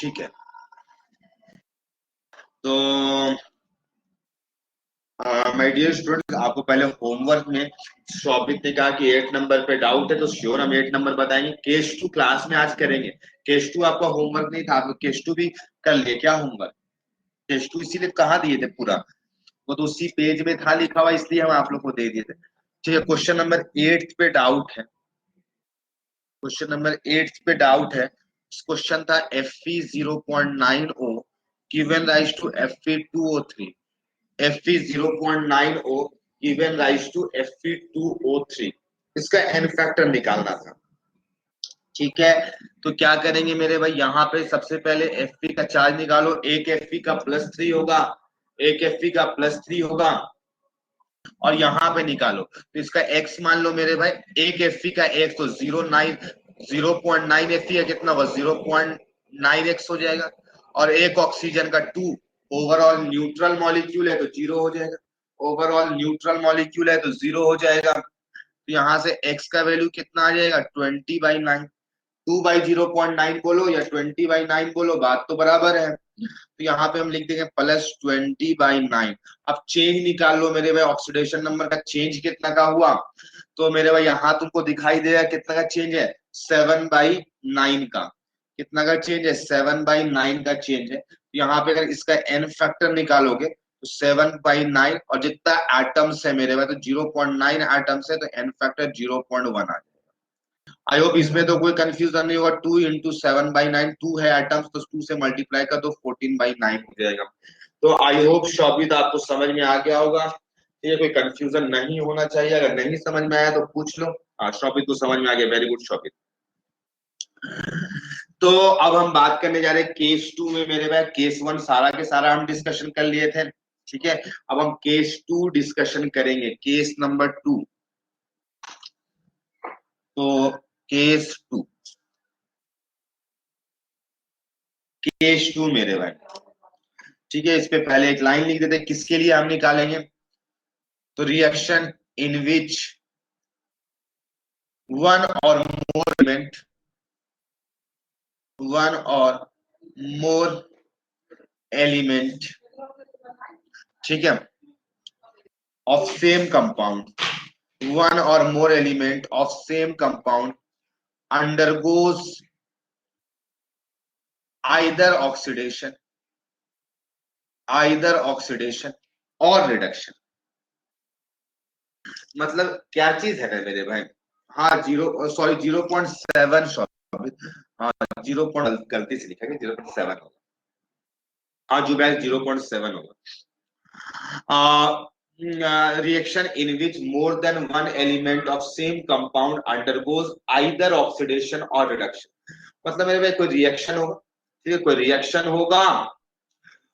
ठीक है, तो माय डियर स्टूडेंट, आपको पहले होमवर्क में शोभित ने कहा कि 8 नंबर पे डाउट है, तो श्योर हम 8 नंबर बताएंगे। केस 2 क्लास में आज करेंगे। केस 2 आपका होमवर्क नहीं था, आप केस 2 भी कर लिए क्या होमवर्क? केस 2 इसीलिए कहाँ दिए थे पूरा, वो तो उसी पेज में था लिखा हुआ, इसलिए हम आप लोग को दे दिए थे। ठीक है, क्वेश्चन नंबर 8 पे डाउट है। क्वेश्चन नंबर 8 पे डाउट है। क्वेश्चन था Fe 0.90 given rise to Fe 2O3। Fe 0.90 given rise to Fe 2O3, इसका एन फैक्टर निकालना था। ठीक है, तो क्या करेंगे मेरे भाई, यहाँ पे सबसे पहले Fe का चार्ज निकालो। एक Fe का +3 होगा, एक Fe का +3 होगा, और यहाँ पे निकालो। तो इसका x मान लो मेरे भाई, एक Fe का x तो 0.9 Fe है, कितना हुआ 0.9x हो जाएगा। और एक ऑक्सीजन का 2, ओवरऑल न्यूट्रल मॉलिक्यूल है तो 0 हो जाएगा। ओवरऑल न्यूट्रल मॉलिक्यूल है तो 0 हो जाएगा। तो यहाँ से x का वैल्यू कितना आ जाएगा 20/9। 2/0.9 बोलो या 20/9 बोलो, बात तो बराबर है। तो यहाँ पे हम लिख देंगे +20/9। अब चेंज निकाल लो मेरे भाई, ऑक्सीडेशन नंबर का चेंज कितना का हुआ। तो मेरे भाई यहाँ तुमको दिखाई दे रहा है कितना का चेंज है, 7/9 का। कितना का चेंज है, 7/9 का चेंज है। तो यहाँ पे अगर इसका एन फैक्टर निकालोगे तो 7/9, और जितना एटम्स है मेरे भाई तो 0.9 एटम्स है, तो एन फैक्टर 0.1 आ जाएगा। आई होप इसमें तो कोई कंफ्यूजन नहीं होगा। 2 × 7/9, 2 है आइटम्स तो 2 से मल्टीप्लाई कर दो, 14/9 हो जाएगा। तो आई होप शोभित आपको समझ में आ गया होगा। ये कोई कंफ्यूजन नहीं होना चाहिए, अगर नहीं समझ में आया तो पूछ लो। हाँ, शोभित को समझ में आ गया, वेरी गुड शोभित। तो अब हम बात करने जा रहे हैं केस 2 में मेरे भाई। केस 1 सारा के सारा हम डिस्कशन कर लिए थे, ठीक है। अब हम केस 2 डिस्कशन करेंगे, केस नंबर 2। तो केस 2, केस 2 मेरे भाई, ठीक है। इस पे पहले एक लाइन लिख देते हैं, किसके लिए हम निकालेंगे। तो रिएक्शन इन विच वन और मोर एलिमेंट, वन और मोर एलिमेंट, ठीक है, ऑफ सेम कंपाउंड, वन और मोर element of same compound undergoes either oxidation, either oxidation और रिडक्शन। मतलब क्या चीज है ना मेरे भाई। हाँ, 0.7, सॉरी, हाँ 0 गलती से लिखा गया, 0.7 होगा। हाँ जुबैर, 0.7 होगा। Reaction in which more than one element of same compound undergoes either oxidation or reduction। मतलब मेरे भाई कोई रिएक्शन होगा, ठीक है, कोई रिएक्शन होगा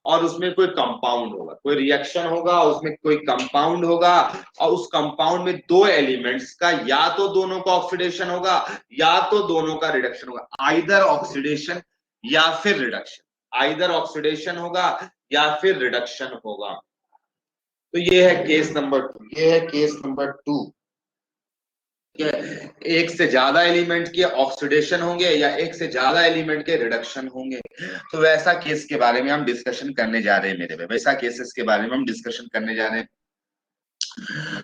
और उसमें कोई कंपाउंड होगा, कोई रिएक्शन होगा उसमें कोई कंपाउंड होगा, और उस कंपाउंड में दो एलिमेंट्स का या तो दोनों का ऑक्सीडेशन होगा या तो दोनों का रिडक्शन होगा। आइदर ऑक्सीडेशन या फिर रिडक्शन, आइदर ऑक्सीडेशन होगा या फिर रिडक्शन होगा। तो ये है केस नंबर 2, ये है केस नंबर 2। एक से ज्यादा एलिमेंट के ऑक्सीडेशन होंगे या एक से ज्यादा एलिमेंट के रिडक्शन होंगे। तो वैसा केस के बारे में हम डिस्कशन करने जा रहे हैं मेरे भाई, वैसा केसेस के बारे में हम डिस्कशन करने जा रहे हैं।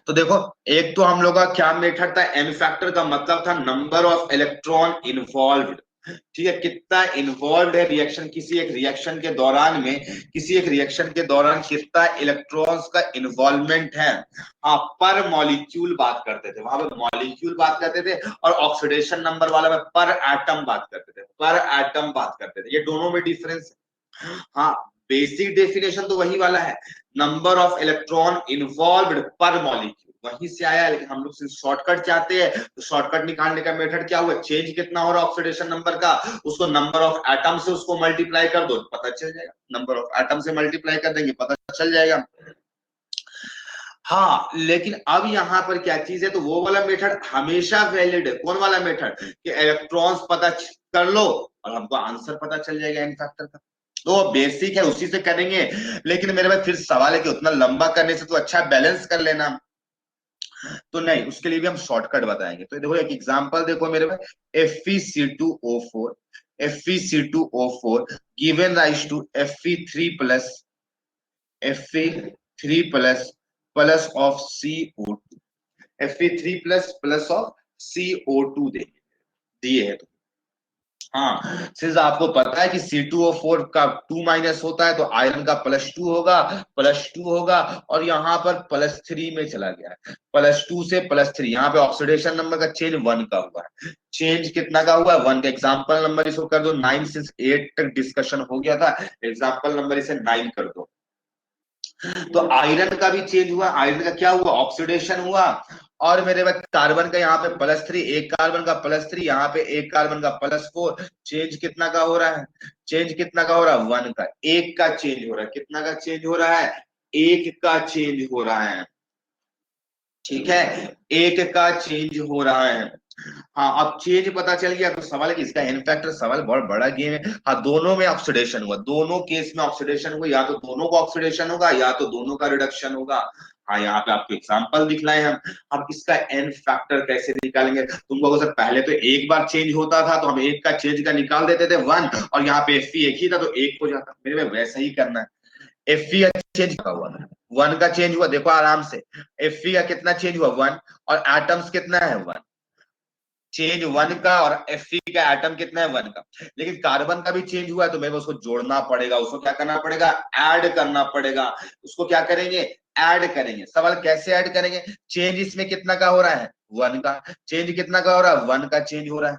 तो देखो, एक तो हम लोग का क्या मेथड था, एन फैक्टर का मतलब था नंबर ऑफ इलेक्ट्रॉन इन्वॉल्व्ड, ठीक है, कितना इन्वॉल्व है रिएक्शन, किसी एक रिएक्शन के दौरान में, किसी एक रिएक्शन के दौरान कितना इलेक्ट्रॉन्स का इन्वॉल्वमेंट है। हाँ, पर मॉलिक्यूल बात करते थे, वहां पर मॉलिक्यूल बात करते थे, और ऑक्सीडेशन नंबर वाला में पर एटम बात करते थे, पर एटम बात करते थे। ये दोनों में डिफरेंस है। हाँ, बेसिक डेफिनेशन तो वही वाला है, नंबर ऑफ इलेक्ट्रॉन इन्वॉल्व्ड पर मॉलिक्यूल, वहीं से आया है। लेकिन हम लोग शॉर्टकट चाहते हैं, तो शॉर्टकट निकालने का मेथड क्या हुआ, चेंज कितना हो रहा है ऑक्सीडेशन नंबर का, उसको नंबर ऑफ एटम से उसको मल्टीप्लाई कर दो, पता चल जाएगा। नंबर ऑफ एटम से मल्टीप्लाई कर देंगे, पता चल जाएगा। हाँ, लेकिन अब यहाँ पर क्या चीज है, तो वो वाला मेथड हमेशा वैलिड है। कौन वाला मेथड, कि इलेक्ट्रॉन्स पता कर लो और हमको आंसर पता चल जाएगा एन फैक्टर का। तो बेसिक है, उसी से करेंगे। लेकिन मेरे भाई फिर सवाल है कि उतना लंबा करने से तो अच्छा बैलेंस कर लेना। तो नहीं, उसके लिए भी हम शॉर्टकट बताएंगे। तो देखो एक एग्जांपल देखो मेरे भाई, FeC2O4, FeC2O4 given rise to Fe3 plus of CO2, Fe3 plus of CO2 दिए है। हाँ, सिंस आपको पता है कि C2O4 का 2- होता है तो आयरन का +2 होगा और यहाँ पर +3 में चला गया है, +2 से +3, यहाँ पे ऑक्सीडेशन नंबर का चेंज 1 का हुआ है। चेंज कितना का हुआ? 1 का। एग्जाम्पल नंबर इसको कर दो 9, सिंस 8 तक डिस्कशन हो गया था, एग्जाम्पल नंबर इसे 9 कर दो। तो आयरन का भी चेंज हुआ, आयरन का क्या हुआ? ऑक्सीडेशन हुआ। और मेरे पास कार्बन का यहाँ पे +3, एक कार्बन का +3, यहाँ पे एक कार्बन का +4। चेंज कितना का हो रहा है? चेंज कितना का हो रहा है? 1 का। एक का चेंज हो रहा है। कितना का चेंज हो रहा है? एक का चेंज हो रहा है। ठीक है, एक का चेंज हो रहा है। हाँ, अब चेंज पता चल गया तो सवाल है कि इसका एन फैक्टर, सवाल बहुत बड़ा गेम है। हाँ, दोनों में ऑक्सीडेशन हुआ, दोनों केस में ऑक्सीडेशन हुआ, या तो दोनों को ऑक्सीडेशन होगा या तो दोनों का रिडक्शन होगा। हाँ, यहाँ पे आपको एग्जांपल दिखलाए हम। अब इसका एन फैक्टर कैसे निकालेंगे? तुमको अगर पहले तो एक बार चेंज होता था तो हम एक का चेंज का निकाल देते थे 1, और यहाँ पे Fe एक ही था तो एक हो जाता। मेरे में वैसा ही करना है। Fe का चेंज हुआ, 1 का चेंज हुआ, देखो आराम से। Fe का कितना चेंज हुआ? 1। और एटम्स कितना है? 1। चेंज 1 का, और Fe का एटम कितना है? 1 का। लेकिन कार्बन का भी चेंज हुआ है तो मेरे को उसको जोड़ना पड़ेगा, उसको क्या करना पड़ेगा? ऐड करना पड़ेगा। उसको क्या करेंगे? ऐड करेंगे। सवाल कैसे ऐड करेंगे? चेंज इसमें कितना का हो रहा है? 1 का। चेंज कितना का हो रहा है? 1 का चेंज हो रहा है।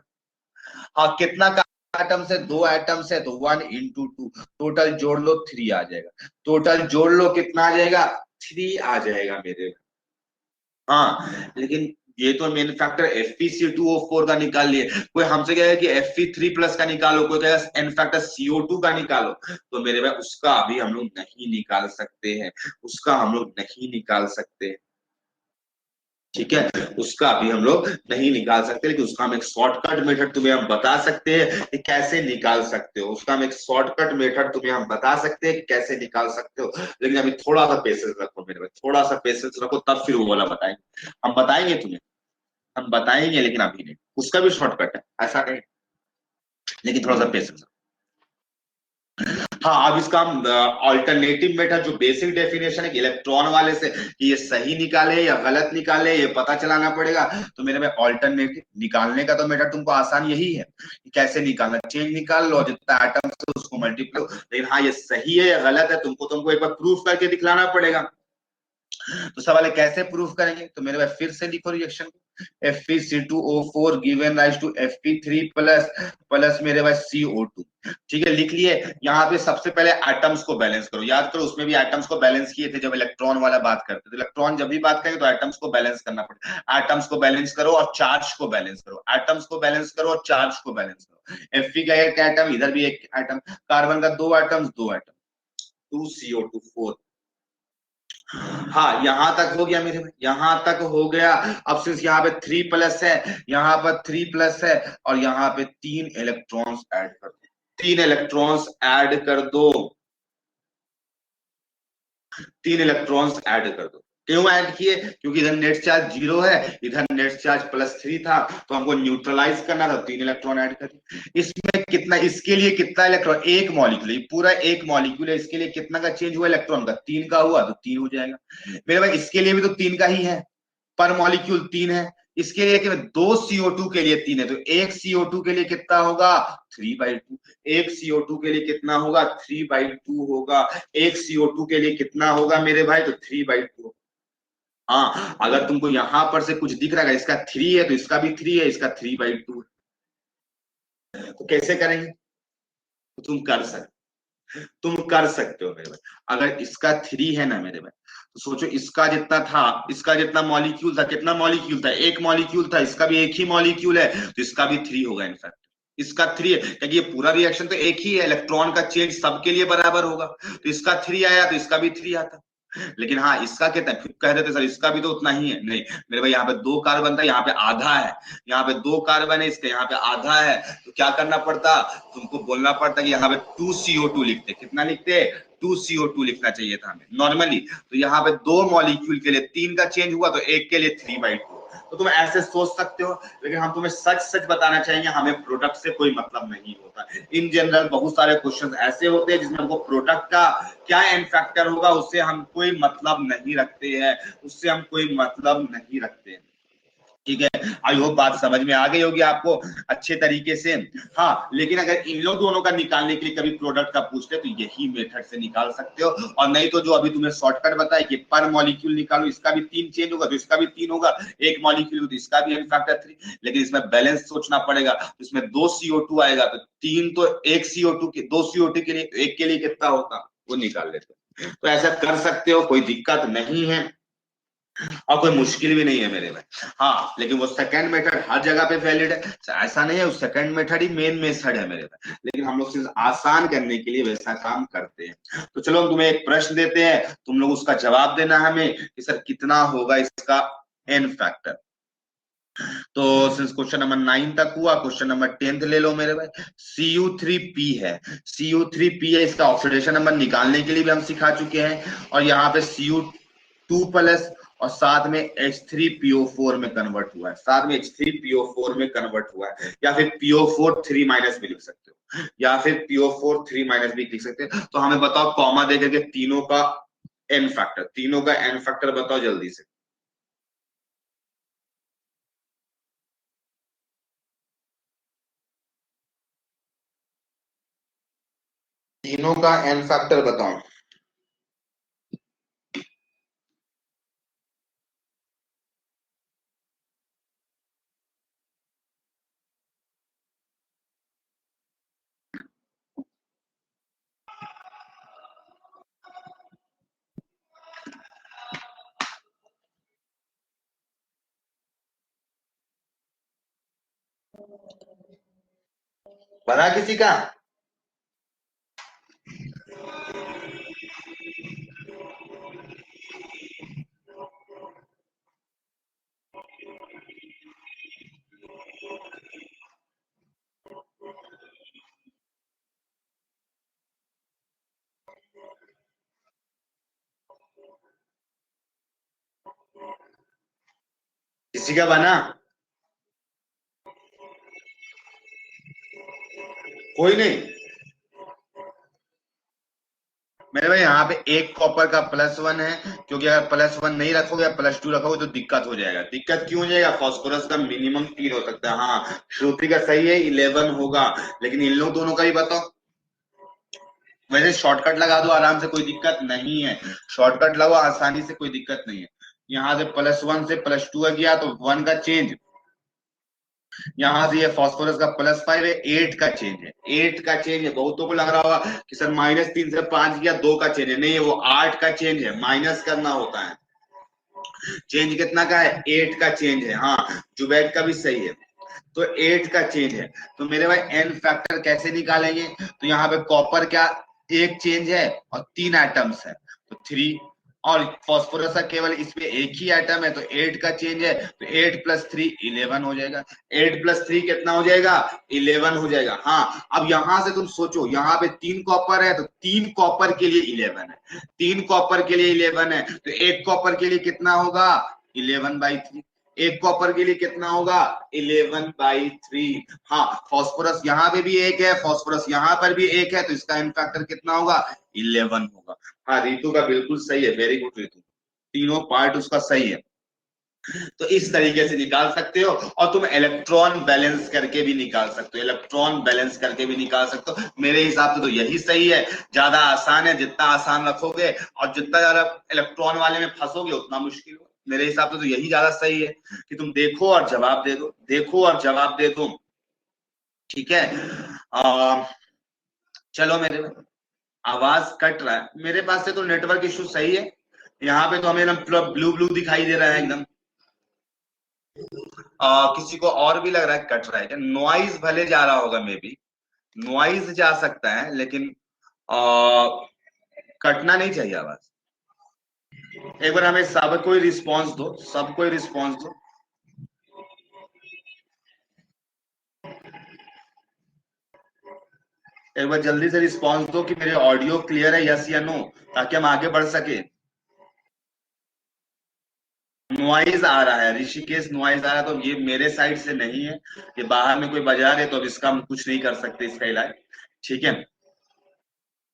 हाँ, कितना का एटम्स है? 2 एटम्स है तो 1 × 2, टोटल जोड़ लो 3 आ जाएगा। टोटल जोड़ लो कितना आ जाएगा? 3 आ जाएगा मेरे। हाँ, लेकिन ये तो मेन फैक्टर FeC2O4 का निकाल लिए। कोई हमसे कहेगा कि Fe3+ का निकालो, कोई कहेगा एन फैक्टर CO2 का निकालो, तो मेरे भाई उसका अभी हम लोग नहीं निकाल सकते हैं, उसका हम लोग नहीं निकाल सकते। ठीक है, उसका अभी हम लोग नहीं निकाल सकते, लेकिन उसका हम एक शॉर्टकट मेथड तुम्हें हम बता सकते हैं कि कैसे निकाल सकते हो। उसका हम एक शॉर्टकट मेथड तुम्हें हम बता सकते हैं कि कैसे निकाल सकते हो। लेकिन अभी थोड़ा सा पेशेंस रखो मेरे भाई, थोड़ा सा पेशेंस रखो, तब फिर वो वाला बताएंगे। हम बताएंगे तुम्हें, हम बताएंगे, लेकिन अभी नहीं। उसका भी शॉर्टकट है, ऐसा नहीं, लेकिन थोड़ा सा पेशेंस। हाँ, अब इसका हम ऑल्टरनेटिव मेथड, जो बेसिक डेफिनेशन है इलेक्ट्रॉन वाले से, कि ये सही निकाले या गलत निकाले ये पता चलाना पड़ेगा। तो मेरे में ऑल्टरनेटिव निकालने का तो मेथड तुमको आसान यही है कि कैसे निकालना। चेंज निकाल लो, जितना एटम से उसको मल्टीप्लाई। लेकिन हाँ, ये सही है या गलत है तुमको एक बार प्रूफ करके दिखलाना पड़ेगा। तो सवाल है कैसे प्रूफ करेंगे? तो मेरे भाई फिर से लिखो reaction. FeC2O4 given rise to Fe3+ मेरे भाई CO2। ठीक है, लिख लिए। यहाँ पे सबसे पहले एटम्स को बैलेंस करो, याद करो उसमें भी एटम्स को बैलेंस किए थे जब इलेक्ट्रॉन वाला बात करते। तो इलेक्ट्रॉन जब भी बात करेंगे तो एटम्स को बैलेंस करना पड़ेगा। एटम्स को बैलेंस करो और चार्ज को बैलेंस करो, एटम्स को बैलेंस करो और चार्ज को बैलेंस करो। Fe का एक एटम, इधर भी एक एटम, कार्बन का 2 एटम्स, 2 एटम, 2 CO2 4। हाँ, यहां तक हो गया मेरे भाई, यहां तक हो गया। अब सिंस यहाँ पे 3+ है, यहाँ पर 3+ है, और यहाँ पे 3 इलेक्ट्रॉन्स ऐड कर दो, 3 इलेक्ट्रॉन्स ऐड कर दो, 3 इलेक्ट्रॉन्स ऐड कर दो। क्यों ऐड किए? क्योंकि इधर नेट चार्ज 0 है, इधर नेट चार्ज +3 था, तो हमको न्यूट्रलाइज करना था, 3 इलेक्ट्रॉन ऐड कर। इसमें कितना, इसके लिए कितना इलेक्ट्रॉन? एक मॉलिक्यूल, पूरा एक मॉलिक्यूल है, इसके लिए कितना का चेंज हुआ इलेक्ट्रॉन का? 3 का हुआ तो 3 हो जाएगा मेरे भाई। इसके लिए भी तो 3 का ही है, पर मॉलिक्यूल 3 है। इसके लिए कि 2 CO2 के लिए 3 है, तो एक CO2 के लिए कितना होगा? 3/2। एक CO2 के लिए कितना होगा? 3/2 होगा। एक CO2 के लिए कितना होगा मेरे भाई? तो 3/2। हाँ, अगर तुमको यहां पर से कुछ दिख रहा है, इसका 3 है तो इसका भी 3 है, इसका 3/2 है। तो कैसे करेंगे? तो तुम कर सकते हो मेरे भाई। अगर इसका 3 है ना मेरे भाई, तो सोचो इसका जितना था, इसका जितना मॉलिक्यूल था, कितना मॉलिक्यूल था? एक मॉलिक्यूल था, इसका भी एक ही मॉलिक्यूल है, तो इसका भी 3 होगा इनफैक्ट। इसका 3 है क्योंकि ये पूरा रिएक्शन तो एक ही है, इलेक्ट्रॉन का चेंज सबके लिए बराबर होगा, तो इसका 3 आया तो इसका भी 3 आता। लेकिन हाँ, इसका कितना है? फिर कह देते सर इसका भी तो उतना ही है। नहीं मेरे भाई, यहाँ पे 2 कार्बन था, यहाँ पे आधा है, यहाँ पे 2 कार्बन है, इसके यहाँ पे आधा है, तो क्या करना पड़ता? तुमको बोलना पड़ता कि यहाँ पे 2 CO2 लिखते। कितना लिखते? 2 CO2 लिखना चाहिए था हमें नॉर्मली। तो यहाँ पे 2 मॉलिक्यूल के लिए 3 का चेंज हुआ, तो एक के लिए 3/2। तो तुम ऐसे सोच सकते हो, लेकिन हम तुम्हें सच सच बताना चाहेंगे, हमें प्रोडक्ट से कोई मतलब नहीं होता। इन जनरल बहुत सारे क्वेश्चन ऐसे होते हैं जिसमें हमको प्रोडक्ट का क्या एन फैक्टर होगा उससे हम कोई मतलब नहीं रखते हैं, उससे हम कोई मतलब नहीं रखते हैं। ठीक है, आई होप बात समझ में आ गई होगी आपको अच्छे तरीके से। हाँ, लेकिन अगर इन लोग दोनों का निकालने के लिए कभी प्रोडक्ट का पूछते तो यही मेथड से निकाल सकते हो, और नहीं तो जो अभी तुम्हें शॉर्टकट बताया कि पर मॉलिक्यूल निकालो, इसका भी 3 चेंज होगा तो इसका भी 3 होगा, एक मॉलिक्यूल तो इसका भी एन फैक्टर 3, लेकिन इसमें बैलेंस सोचना पड़ेगा। इसमें 2 CO2 आएगा तो 3 तो एक CO2 के 2 CO2 के लिए, एक के लिए कितना होगा वो निकाल लेते। तो ऐसा कर सकते हो, कोई दिक्कत नहीं है और कोई मुश्किल भी नहीं है मेरे में। हाँ, लेकिन वो सेकंड मेथड हर जगह पे वैलिड है, ऐसा नहीं है, उस सेकंड मेथड ही मेन मेथड है मेरे में, लेकिन हम लोग सिर्फ आसान करने के लिए वैसा काम करते हैं। तो चलो हम तुम्हें एक प्रश्न देते हैं, तुम लोग उसका जवाब देना हमें कि सर कितना होगा इसका एन फैक्टर। तो सिंस क्वेश्चन नंबर 9 तक हुआ, क्वेश्चन नंबर 10 ले लो मेरे भाई। Cu3P है, Cu3P है, इसका ऑक्सीडेशन नंबर निकालने के लिए भी हम सिखा चुके हैं, और यहाँ पे Cu2 प्लस और साथ में H3PO4 में कन्वर्ट हुआ है, साथ में H3PO4 में कन्वर्ट हुआ है, या फिर PO4 3 माइनस भी लिख सकते हो, या फिर PO4 3 माइनस भी लिख सकते हो। तो हमें बताओ कॉमा देकर के तीनों का एन फैक्टर, तीनों का एन फैक्टर बताओ जल्दी से। तीनों का एन फैक्टर बताओ। बना किसी का? किसी का बना? कोई नहीं? मेरे भाई यहाँ पे एक कॉपर का +1 है, क्योंकि अगर +1 नहीं रखोगे, +2 रखोगे तो दिक्कत हो जाएगा। दिक्कत क्यों हो जाएगा? फास्फोरस का मिनिमम 3 हो सकता है। हाँ, श्रुति का सही है 11 होगा, लेकिन इन लोग दोनों का ही बताओ। वैसे शॉर्टकट लगा दो आराम से, कोई दिक्कत नहीं है, शॉर्टकट लगाओ आसानी से, कोई दिक्कत नहीं है। यहाँ से +1 से +2 गया तो 1 का चेंज, यहाँ से ये फास्फोरस का +5 है, 8 का चेंज है, 8 का चेंज है। बहुतों को लग रहा होगा कि सर -3 से 5 गया, 2 का चेंज है, नहीं, वो 8 का चेंज है, माइनस करना होता है। चेंज कितना का है? 8 का चेंज है। हाँ, जुबैक का भी सही है, तो 8 का चेंज है। तो मेरे भाई एन फैक्टर कैसे निकालेंगे? तो यहाँ पे कॉपर क्या एक चेंज है और 3 एटम्स है, तो 3, और फास्फोरस का केवल इसमें एक ही एटम है तो 8 का चेंज है, तो 8 + 3 11 हो जाएगा। 8 + 3 कितना हो जाएगा? 11 हो जाएगा। हाँ, अब यहां से तुम सोचो, यहाँ पे 3 कॉपर है तो 3 कॉपर के लिए 11 है, 3 कॉपर के लिए 11 है, तो एक कॉपर के लिए कितना होगा? 11/3। एक कॉपर के लिए कितना होगा? 11/3। हाँ, फास्फोरस यहाँ पे भी एक है, फास्फोरस यहाँ पर भी एक है, तो इसका एन फैक्टर कितना होगा? 11 होगा। हाँ, रितु का बिल्कुल सही है, वेरी गुड रितु, तीनों पार्ट उसका सही है। तो इस तरीके से निकाल सकते हो, और तुम इलेक्ट्रॉन बैलेंस करके भी निकाल सकते हो, इलेक्ट्रॉन बैलेंस करके भी निकाल सकते हो। मेरे हिसाब से तो यही सही है, ज्यादा आसान है, जितना आसान रखोगे और जितना ज्यादा इलेक्ट्रॉन वाले में फंसोगे उतना मुश्किल हो। मेरे हिसाब से तो यही ज्यादा सही है कि तुम देखो और जवाब दे दो, देखो और जवाब दे दो। ठीक है, चलो मेरे आवाज कट रहा है, मेरे पास से तो नेटवर्क इशू सही है, यहाँ पे तो हमें एकदम पूरा ब्लू ब्लू दिखाई दे रहा है एकदम। किसी को और भी लग रहा है कट रहा है क्या? नॉइज भले जा रहा होगा, मे बी नॉइज जा सकता है, लेकिन आ, कटना नहीं चाहिए आवाज। एक बार हमें सब कोई रिस्पांस दो, सब कोई रिस्पांस दो। एक बार जल्दी से रिस्पांस दो कि मेरे ऑडियो क्लियर है, यस या नो, ताकि हम आगे बढ़ सके। नो नॉइज आ रहा है ऋषिकेश, नॉइज आ रहा है, तो ये मेरे साइड से नहीं है, ये बाहर में कोई बजा रहे, तो अब इसका हम कुछ नहीं कर सकते, इसका इलाज। ठीक है,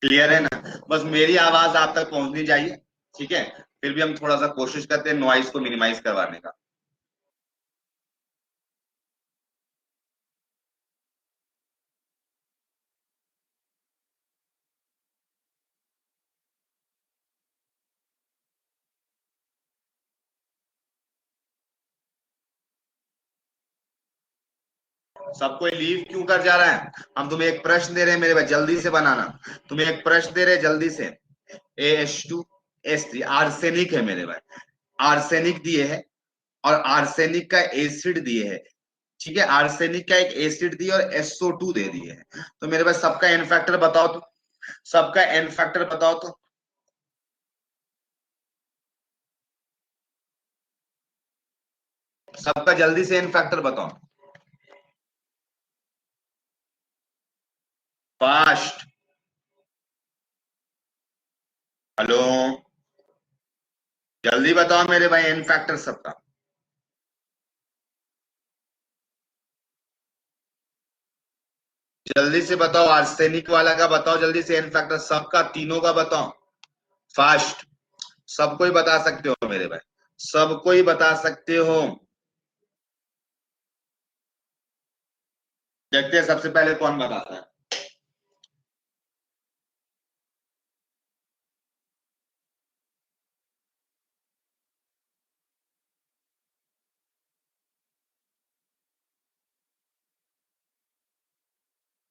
क्लियर है ना? बस मेरी आवाज आप तक पहुंचनी चाहिए। ठीक है, फिर भी हम थोड़ा सा कोशिश करते हैं नॉइज को मिनिमाइज करवाने का। सब कोई लीव क्यों कर जा रहा है? हम तुम्हें एक प्रश्न दे रहे हैं मेरे भाई, जल्दी से बनाना। तुम्हें एक प्रश्न दे रहे हैं, जल्दी से। AH2S3 आर्सेनिक है मेरे भाई, आर्सेनिक दिए है, और आर्सेनिक का एसिड दिए है। ठीक है, आर्सेनिक का एक एसिड दिए और SO2 दे दिए है। तो मेरे भाई सबका एन फैक्टर बताओ तो, सबका एन फैक्टर बताओ तो। सबका जल्दी से एन फैक्टर बताओ, फास्ट। हेलो, जल्दी बताओ मेरे भाई एन फैक्टर सबका। जल्दी से बताओ, आर्सेनिक वाला का बताओ जल्दी से एन फैक्टर सबका, तीनों का बताओ, फास्ट। सबको ही बता सकते हो मेरे भाई, सबको ही बता सकते हो। देखते हैं सबसे पहले कौन बताता है।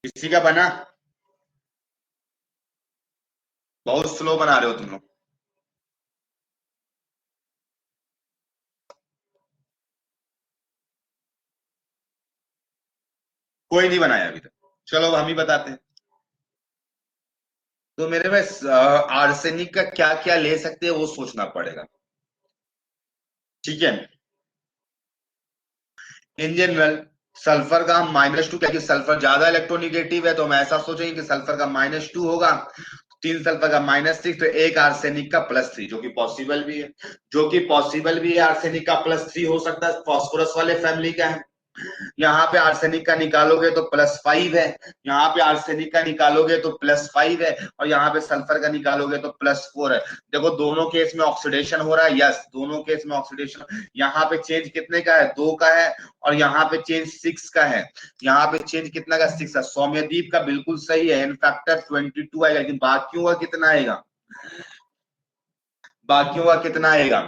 किसी का बना? बहुत स्लो बना रहे हो तुम लोग। कोई नहीं बनाया अभी तक, चलो अब हम ही बताते हैं। तो मेरे में आर्सेनिक का क्या क्या ले सकते हैं वो सोचना पड़ेगा। ठीक है, इन जनरल सल्फर का हम -2, क्योंकि सल्फर ज्यादा इलेक्ट्रोनिगेटिव है, तो हम ऐसा सोचेंगे कि सल्फर का -2 होगा, 3 सल्फर का -6, तो एक आर्सेनिक का +3, जो कि पॉसिबल भी है, जो कि पॉसिबल भी है, आर्सेनिक का +3 हो सकता है, फास्फोरस वाले फैमिली का है। यहाँ पे आर्सेनिक का निकालोगे तो +5 है, यहाँ पे आर्सेनिक का निकालोगे तो +5 है, और यहाँ पे सल्फर का निकालोगे तो +4 है। देखो दोनों केस में ऑक्सीडेशन हो रहा है, यस दोनों केस में ऑक्सीडेशन। यहाँ पे चेंज कितने का है? 2 का है, और यहाँ पे चेंज 6 का है। यहाँ पे चेंज कितना का? 6 है। सौम्यदीप का बिल्कुल सही है, इन फैक्टर 22 आएगा, लेकिन बाकियों का कितना आएगा? बाकियों का कितना आएगा?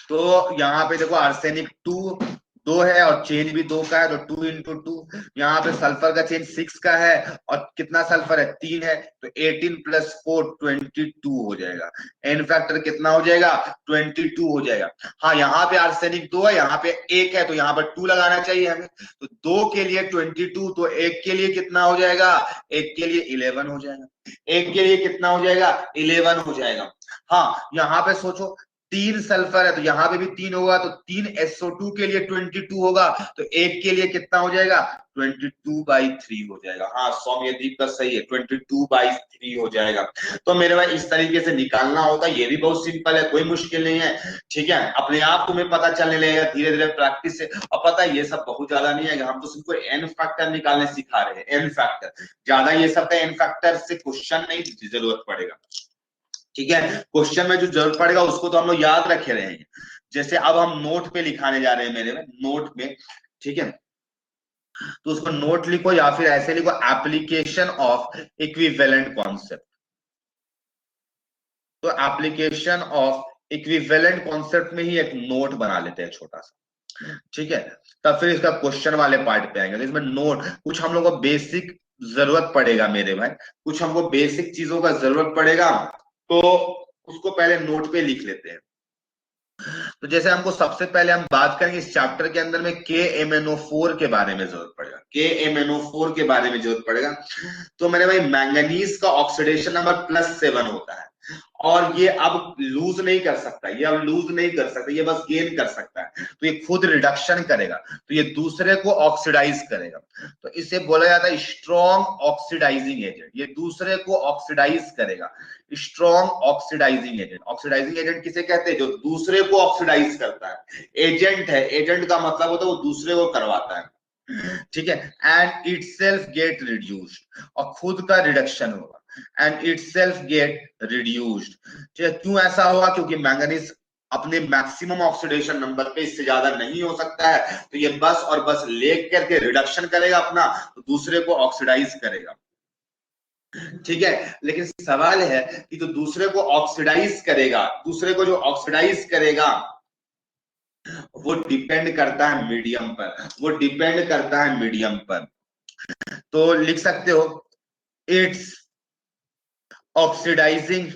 तो यहाँ पे देखो आर्सेनिक 2 है, और चेंज भी 2 का है, तो 2 × 2। यहाँ पे सल्फर का चेंज 6 का है, और कितना सल्फर है? 3 है, तो 18 + 4 22 हो जाएगा। एन फैक्टर कितना हो जाएगा? 22 हो जाएगा। हाँ, यहाँ पे आर्सेनिक 2 है, यहाँ पे 1 है, तो यहाँ पर 2 लगाना चाहिए हमें। तो 2 के लिए 22, तो 1 के लिए कितना हो जाएगा? 1 के लिए 11 हो जाएगा। 1 के लिए कितना हो जाएगा? 11 हो जाएगा। हाँ, यहाँ पे सोचो 3 सल्फर है, तो यहाँ पे भी 3 होगा, तो 3 SO2 के लिए 22 होगा, तो 1 के लिए कितना हो जाएगा? 22/3 हो जाएगा। हाँ, सौम्यदीप का सही है, 22/3 हो जाएगा। तो मेरे भाई इस तरीके से निकालना होता है, ये भी बहुत सिंपल है, कोई मुश्किल नहीं है। ठीक है, अपने आप तुम्हें पता चलने लगेगा धीरे धीरे प्रैक्टिस से। और पता है ये सब बहुत ज्यादा नहीं है, हम तो सिर्फ एन फैक्टर निकालने सिखा रहे हैं, एन फैक्टर। ज्यादा ये सब का एन फैक्टर से क्वेश्चन नहीं जरूरत पड़ेगा। ठीक है, क्वेश्चन में जो जरूरत पड़ेगा उसको तो हम लोग याद रखे रहेंगे। जैसे अब हम नोट पे लिखाने जा रहे हैं मेरे में, नोट में। ठीक है, तो उसको नोट लिखो, या फिर ऐसे लिखो, एप्लीकेशन ऑफ इक्विवेलेंट कॉन्सेप्ट। तो एप्लीकेशन ऑफ इक्विवेलेंट कॉन्सेप्ट में ही एक नोट बना लेते हैं छोटा सा। ठीक है, तब फिर इसका क्वेश्चन वाले पार्ट पे आएंगे, तो इसमें नोट कुछ हम लोग को बेसिक जरूरत पड़ेगा मेरे भाई, कुछ हमको बेसिक चीजों का जरूरत पड़ेगा, तो उसको पहले नोट पे लिख लेते हैं। तो जैसे हमको सबसे पहले हम बात करेंगे इस चैप्टर के अंदर में KMnO4 के बारे में जरूरत पड़ेगा, KMnO4 के बारे में जरूरत पड़ेगा। तो मेरे भाई मैंगनीज का ऑक्सीडेशन नंबर +7 होता है, और ये अब लूज नहीं कर सकता, ये अब लूज नहीं कर सकता, ये बस गेन कर सकता है। तो ये खुद रिडक्शन करेगा, तो ये दूसरे को ऑक्सीडाइज करेगा। तो इसे बोला जाता है स्ट्रॉन्ग ऑक्सीडाइजिंग एजेंट। ये दूसरे को ऑक्सीडाइज करेगा, strong oxidising agent. Oxidising agent किसे कहते हैं? जो दूसरे को ऑक्सीडाइज करता है। एजेंट है, एजेंट का मतलब होता है वो दूसरे को करवाता है, ठीक है। And it self gate reduced, और खुद का रिडक्शन होगा, and it self gate reduced. ठीक है, क्यों ऐसा होगा? क्योंकि मैंगनीज अपने मैक्सिमम ऑक्सीडेशन नंबर पे इससे ज्यादा नहीं हो सकता है, तो ये बस और बस लेग करके रिडक्शन करेगा अपना, तो दूसरे को ऑक्सीडाइज करेगा, ठीक है। लेकिन सवाल है कि जो दूसरे को ऑक्सीडाइज करेगा, दूसरे को जो ऑक्सीडाइज करेगा वो डिपेंड करता है मीडियम पर, वो डिपेंड करता है मीडियम पर। तो लिख सकते हो it's oxidising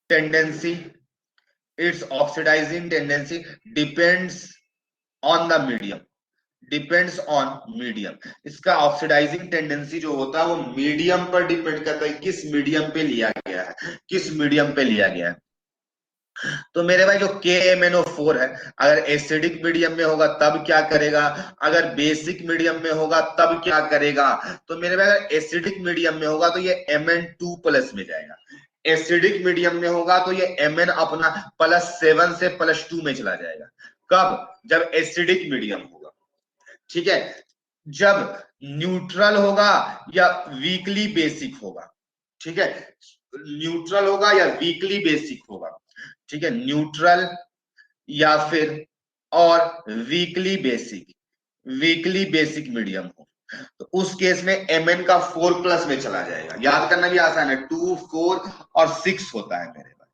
tendency, it's oxidising tendency depends on the medium, depends on medium. इसका ऑक्सीडाइजिंग टेंडेंसी जो होता है वो मीडियम पर डिपेंड करता है, किस मीडियम पे लिया गया है, किस मीडियम पे लिया गया है। तो मेरे भाई जो KMnO4 है, अगर एसिडिक मीडियम में होगा तब क्या करेगा, अगर बेसिक मीडियम में होगा तब क्या करेगा। तो मेरे भाई अगर एसिडिक मीडियम में होगा तो ये Mn2 प्लस में जाएगा, एसिडिक मीडियम में होगा तो ये Mn अपना +7 से +2 में चला जाएगा। कब? जब एसिडिक मीडियम होगा, ठीक है। जब न्यूट्रल होगा या वीकली बेसिक होगा, ठीक है, न्यूट्रल होगा या वीकली बेसिक होगा, ठीक है, न्यूट्रल या फिर और weekly basic, weekly basic medium हो, तो उस केस में Mn का 4 प्लस में चला जाएगा। याद करना भी आसान है, 2, 4 और 6 होता है मेरे पास।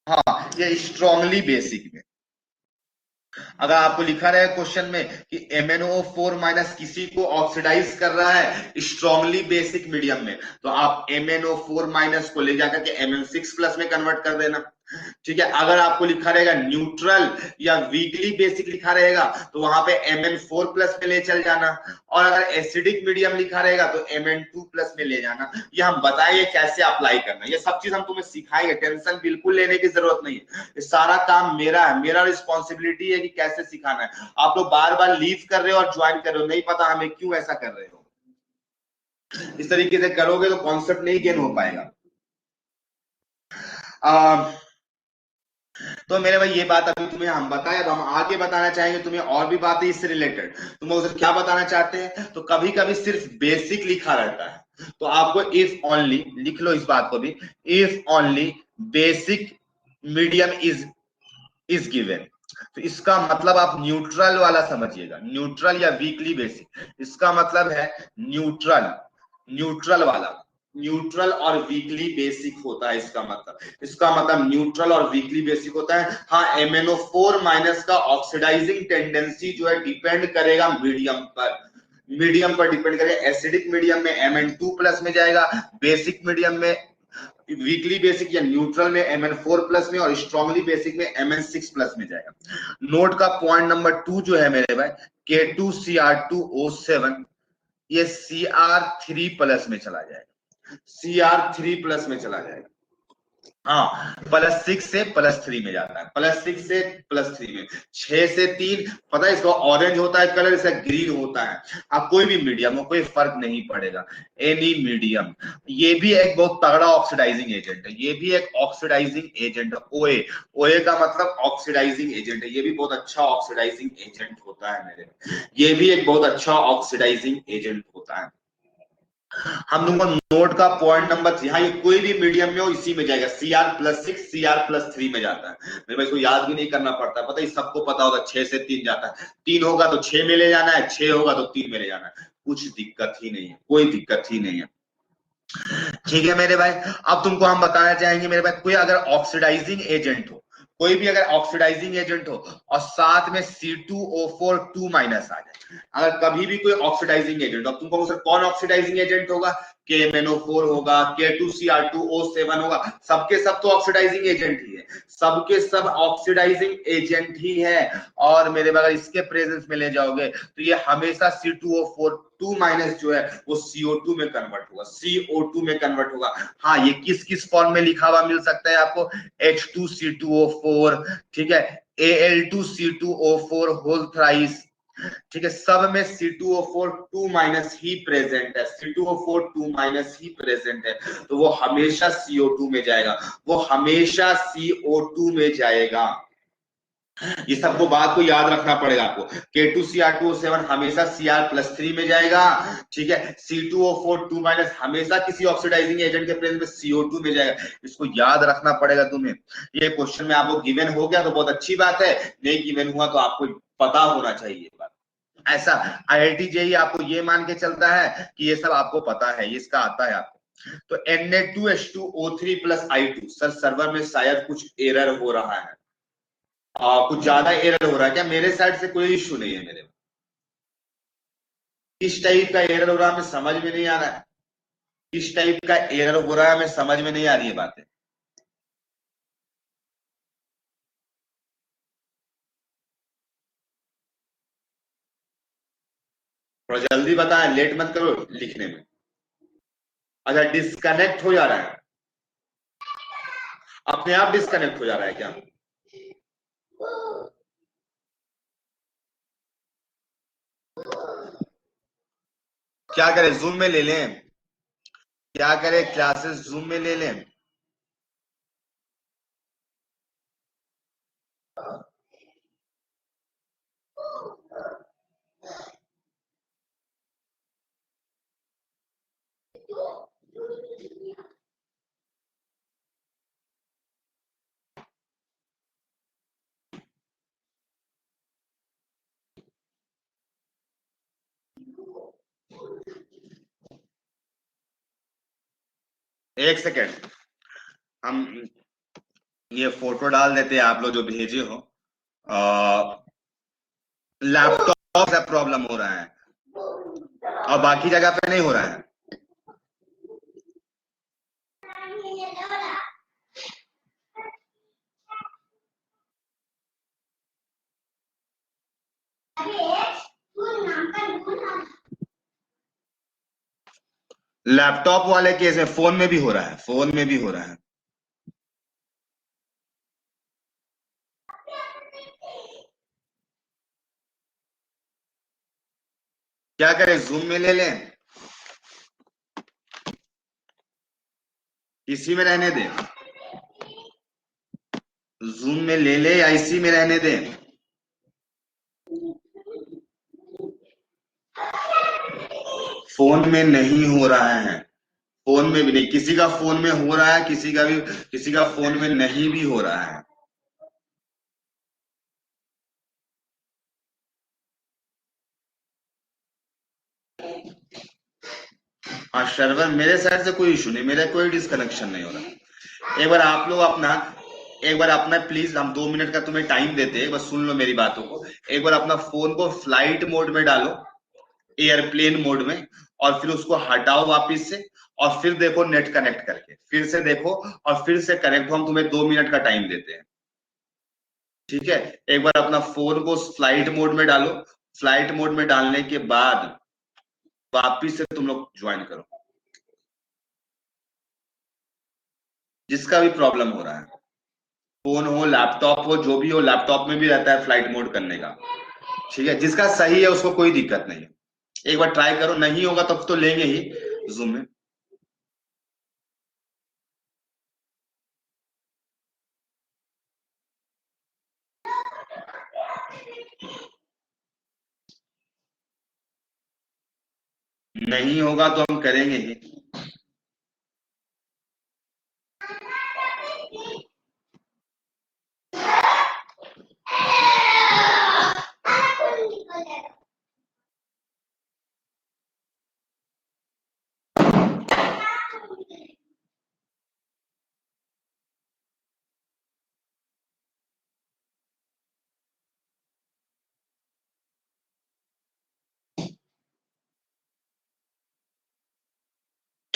हाँ, ये स्ट्रांगली बेसिक में। अगर आपको लिखा रहे क्वेश्चन में कि MnO4 माइनस किसी को ऑक्सीडाइज कर रहा है स्ट्रांगली बेसिक मीडियम में, तो आप MnO4 माइनस को ले जाकर के Mn6 प्लस में कन्वर्ट कर देना, ठीक है। अगर आपको लिखा रहेगा न्यूट्रल या वीकली बेसिक लिखा रहेगा तो वहां पे Mn4 प्लस में ले चल जाना, और अगर एसिडिक मीडियम लिखा रहेगा तो Mn2 प्लस में ले जाना। ये हम बताएंगे कैसे अप्लाई करना, ये सब चीज हम तुम्हें सिखाएंगे, टेंशन बिल्कुल लेने की जरूरत नहीं है। ये सारा काम मेरा है, मेरा रिस्पॉन्सिबिलिटी है कि कैसे सिखाना है। आप लोग बार बार लीव कर रहे हो और ज्वाइन कर रहे हो, नहीं पता हमें क्यों ऐसा कर रहे हो। इस तरीके से करोगे तो कॉन्सेप्ट नहीं गेन हो पाएगा। तो मेरे भाई ये बात अभी तुम्हें हम बताया, तो हम आगे बताना चाहेंगे तुम्हें और भी बातें इससे रिलेटेड। तुम उसे क्या बताना चाहते हैं? तो कभी कभी सिर्फ बेसिक लिखा रहता है, तो आपको इफ ओनली लिख लो इस बात को भी, if only basic medium is given. तो इसका मतलब आप न्यूट्रल वाला समझिएगा, न्यूट्रल या वीकली बेसिक, इसका मतलब है न्यूट्रल, न्यूट्रल वाला, न्यूट्रल और वीकली बेसिक होता है इसका मतलब, इसका मतलब न्यूट्रल और वीकली बेसिक होता है। हाँ, MnO4 माइनस का ऑक्सीडाइजिंग टेंडेंसी जो है डिपेंड करेगा मीडियम पर, मीडियम पर डिपेंड करेगा। एसिडिक मीडियम में Mn2 प्लस में जाएगा, बेसिक मीडियम में वीकली बेसिक या न्यूट्रल में Mn4 प्लस में, और स्ट्रांगली बेसिक में Mn6 प्लस में जाएगा। नोट का पॉइंट नंबर 2 जो है मेरे भाई, K2Cr2O7 ये Cr3 प्लस में चला जाएगा, Cr3 प्लस में चला जाएगा। हाँ, +6 से +3 में जाता है, +6 से +3 में, 6 से 3, पता है इसका ऑरेंज होता है कलर, इसका ग्रीन होता है। अब कोई भी मीडियम हो कोई फर्क नहीं पड़ेगा, एनी मीडियम। ये भी एक बहुत तगड़ा ऑक्सीडाइजिंग एजेंट है, ये भी एक ऑक्सीडाइजिंग एजेंट है। ओए, ओए का मतलब ऑक्सीडाइजिंग एजेंट है, ये भी बहुत अच्छा ऑक्सीडाइजिंग एजेंट होता है मेरे, ये भी एक बहुत अच्छा ऑक्सीडाइजिंग एजेंट होता है। हम लोग को नोट का पॉइंट नंबर 3, हाँ ये कोई भी मीडियम में हो इसी में जाएगा, Cr+6 Cr+3 में जाता है। मेरे भाई इसको याद भी नहीं करना पड़ता, पता है सबको पता होता है, 6 से 3 जाता है, 3 होगा तो 6 में ले जाना है, 6 होगा तो 3 में ले जाना है, कुछ दिक्कत ही नहीं है, कोई दिक्कत ही नहीं है, ठीक है मेरे भाई। अब तुमको हम बताना चाहेंगे मेरे भाई, कोई अगर ऑक्सीडाइजिंग एजेंट हो, कोई भी अगर ऑक्सीडाइजिंग एजेंट हो और साथ में C2O4 2 माइनस आ जाए, अगर कभी भी कोई ऑक्सीडाइजिंग एजेंट हो, तुमको सर कौन ऑक्सीडाइजिंग एजेंट होगा? KMnO4 होगा, K2Cr2O7 होगा, सबके सब तो ऑक्सीडाइजिंग एजेंट ही है, सबके सब ऑक्सीडाइजिंग एजेंट ही है। और मेरे अगर इसके प्रेजेंस में ले जाओगे तो ये हमेशा C2O4 2 माइनस जो है वो CO2 में कन्वर्ट होगा, CO2 में कन्वर्ट होगा। हाँ, ये किस किस फॉर्म में लिखा हुआ मिल सकता है आपको? H2C2O4, ठीक है, Al2C2O4 होल थ्राइस, ठीक है, सब में C2O4 2 माइनस ही प्रेजेंट है, C2O4 2 माइनस ही प्रेजेंट है, तो वो हमेशा CO2 में जाएगा, वो हमेशा CO2 में जाएगा। ये सबको बात को याद रखना पड़ेगा आपको। K2Cr2O7 हमेशा Cr+3 में जाएगा, ठीक है, C2O4 2 माइनस हमेशा किसी ऑक्सीडाइजिंग एजेंट के प्रेजेंस में CO2 में जाएगा। इसको याद रखना पड़ेगा तुम्हें। ये क्वेश्चन में आपको गिवन हो गया तो बहुत अच्छी बात है, नहीं गिवन हुआ तो आपको पता होना चाहिए बात। ऐसा IIT जेई आपको ये मान के चलता है कि ये सब आपको पता है, इसका आता है आपको। तो Na2H2O3 plus I2, sir server में शायद कुछ एरर हो रहा है, कुछ ज्यादा एरर हो रहा है क्या? मेरे साइड से कोई इश्यू नहीं है मेरे में। किस टाइप का एरर हो रहा है हमें समझ में नहीं आ रहा है, किस टाइप का एरर हो रहा है हमें समझ में नहीं आ रही है बातें। थोड़ा जल्दी बताएं, लेट मत करो लिखने में। अच्छा, डिस्कनेक्ट हो जा रहा है, अपने आप डिस्कनेक्ट हो जा रहा है क्या? क्या करें, जूम में ले लें? क्या करें, क्लासेस जूम में ले लें? एक सेकेंड, हम ये फोटो डाल देते हैं आप लोग जो भेजे हो। लैपटॉप से प्रॉब्लम हो रहा है और बाकी जगह पे नहीं हो रहा है। लैपटॉप वाले केस में फोन में भी हो रहा है, फोन में भी हो रहा है। क्या करें, जूम में ले लें? इसी में रहने दें, जूम में ले ले या इसी में रहने दें? फोन में नहीं हो रहा है, फोन में भी नहीं, किसी का फोन में हो रहा है, किसी का फोन में नहीं भी हो रहा है। हाँ, सर्वर मेरे साइड से कोई इशू नहीं, मेरा कोई डिसकनेक्शन नहीं हो रहा। एक बार अपना प्लीज, हम 2 मिनट का तुम्हें टाइम देते हैं, बस सुन लो मेरी बातों को। एक बार अपना फोन को फ्लाइट मोड में डालो, एयरप्लेन मोड में, और फिर उसको हटाओ वापिस से, और फिर देखो नेट कनेक्ट करके, फिर से देखो और फिर से कनेक्ट हो। हम तुम्हें 2 मिनट का टाइम देते हैं, ठीक है? एक बार अपना फोन को फ्लाइट मोड में डालो, फ्लाइट मोड में डालने के बाद वापिस से तुम लोग ज्वाइन करो, जिसका भी प्रॉब्लम हो रहा है, फोन हो लैपटॉप हो जो भी हो, लैपटॉप में भी रहता है फ्लाइट मोड करने का, ठीक है? जिसका सही है उसको कोई दिक्कत नहीं है। एक बार ट्राई करो, नहीं होगा तब तो लेंगे ही जूम में। नहीं होगा तो हम करेंगे ही।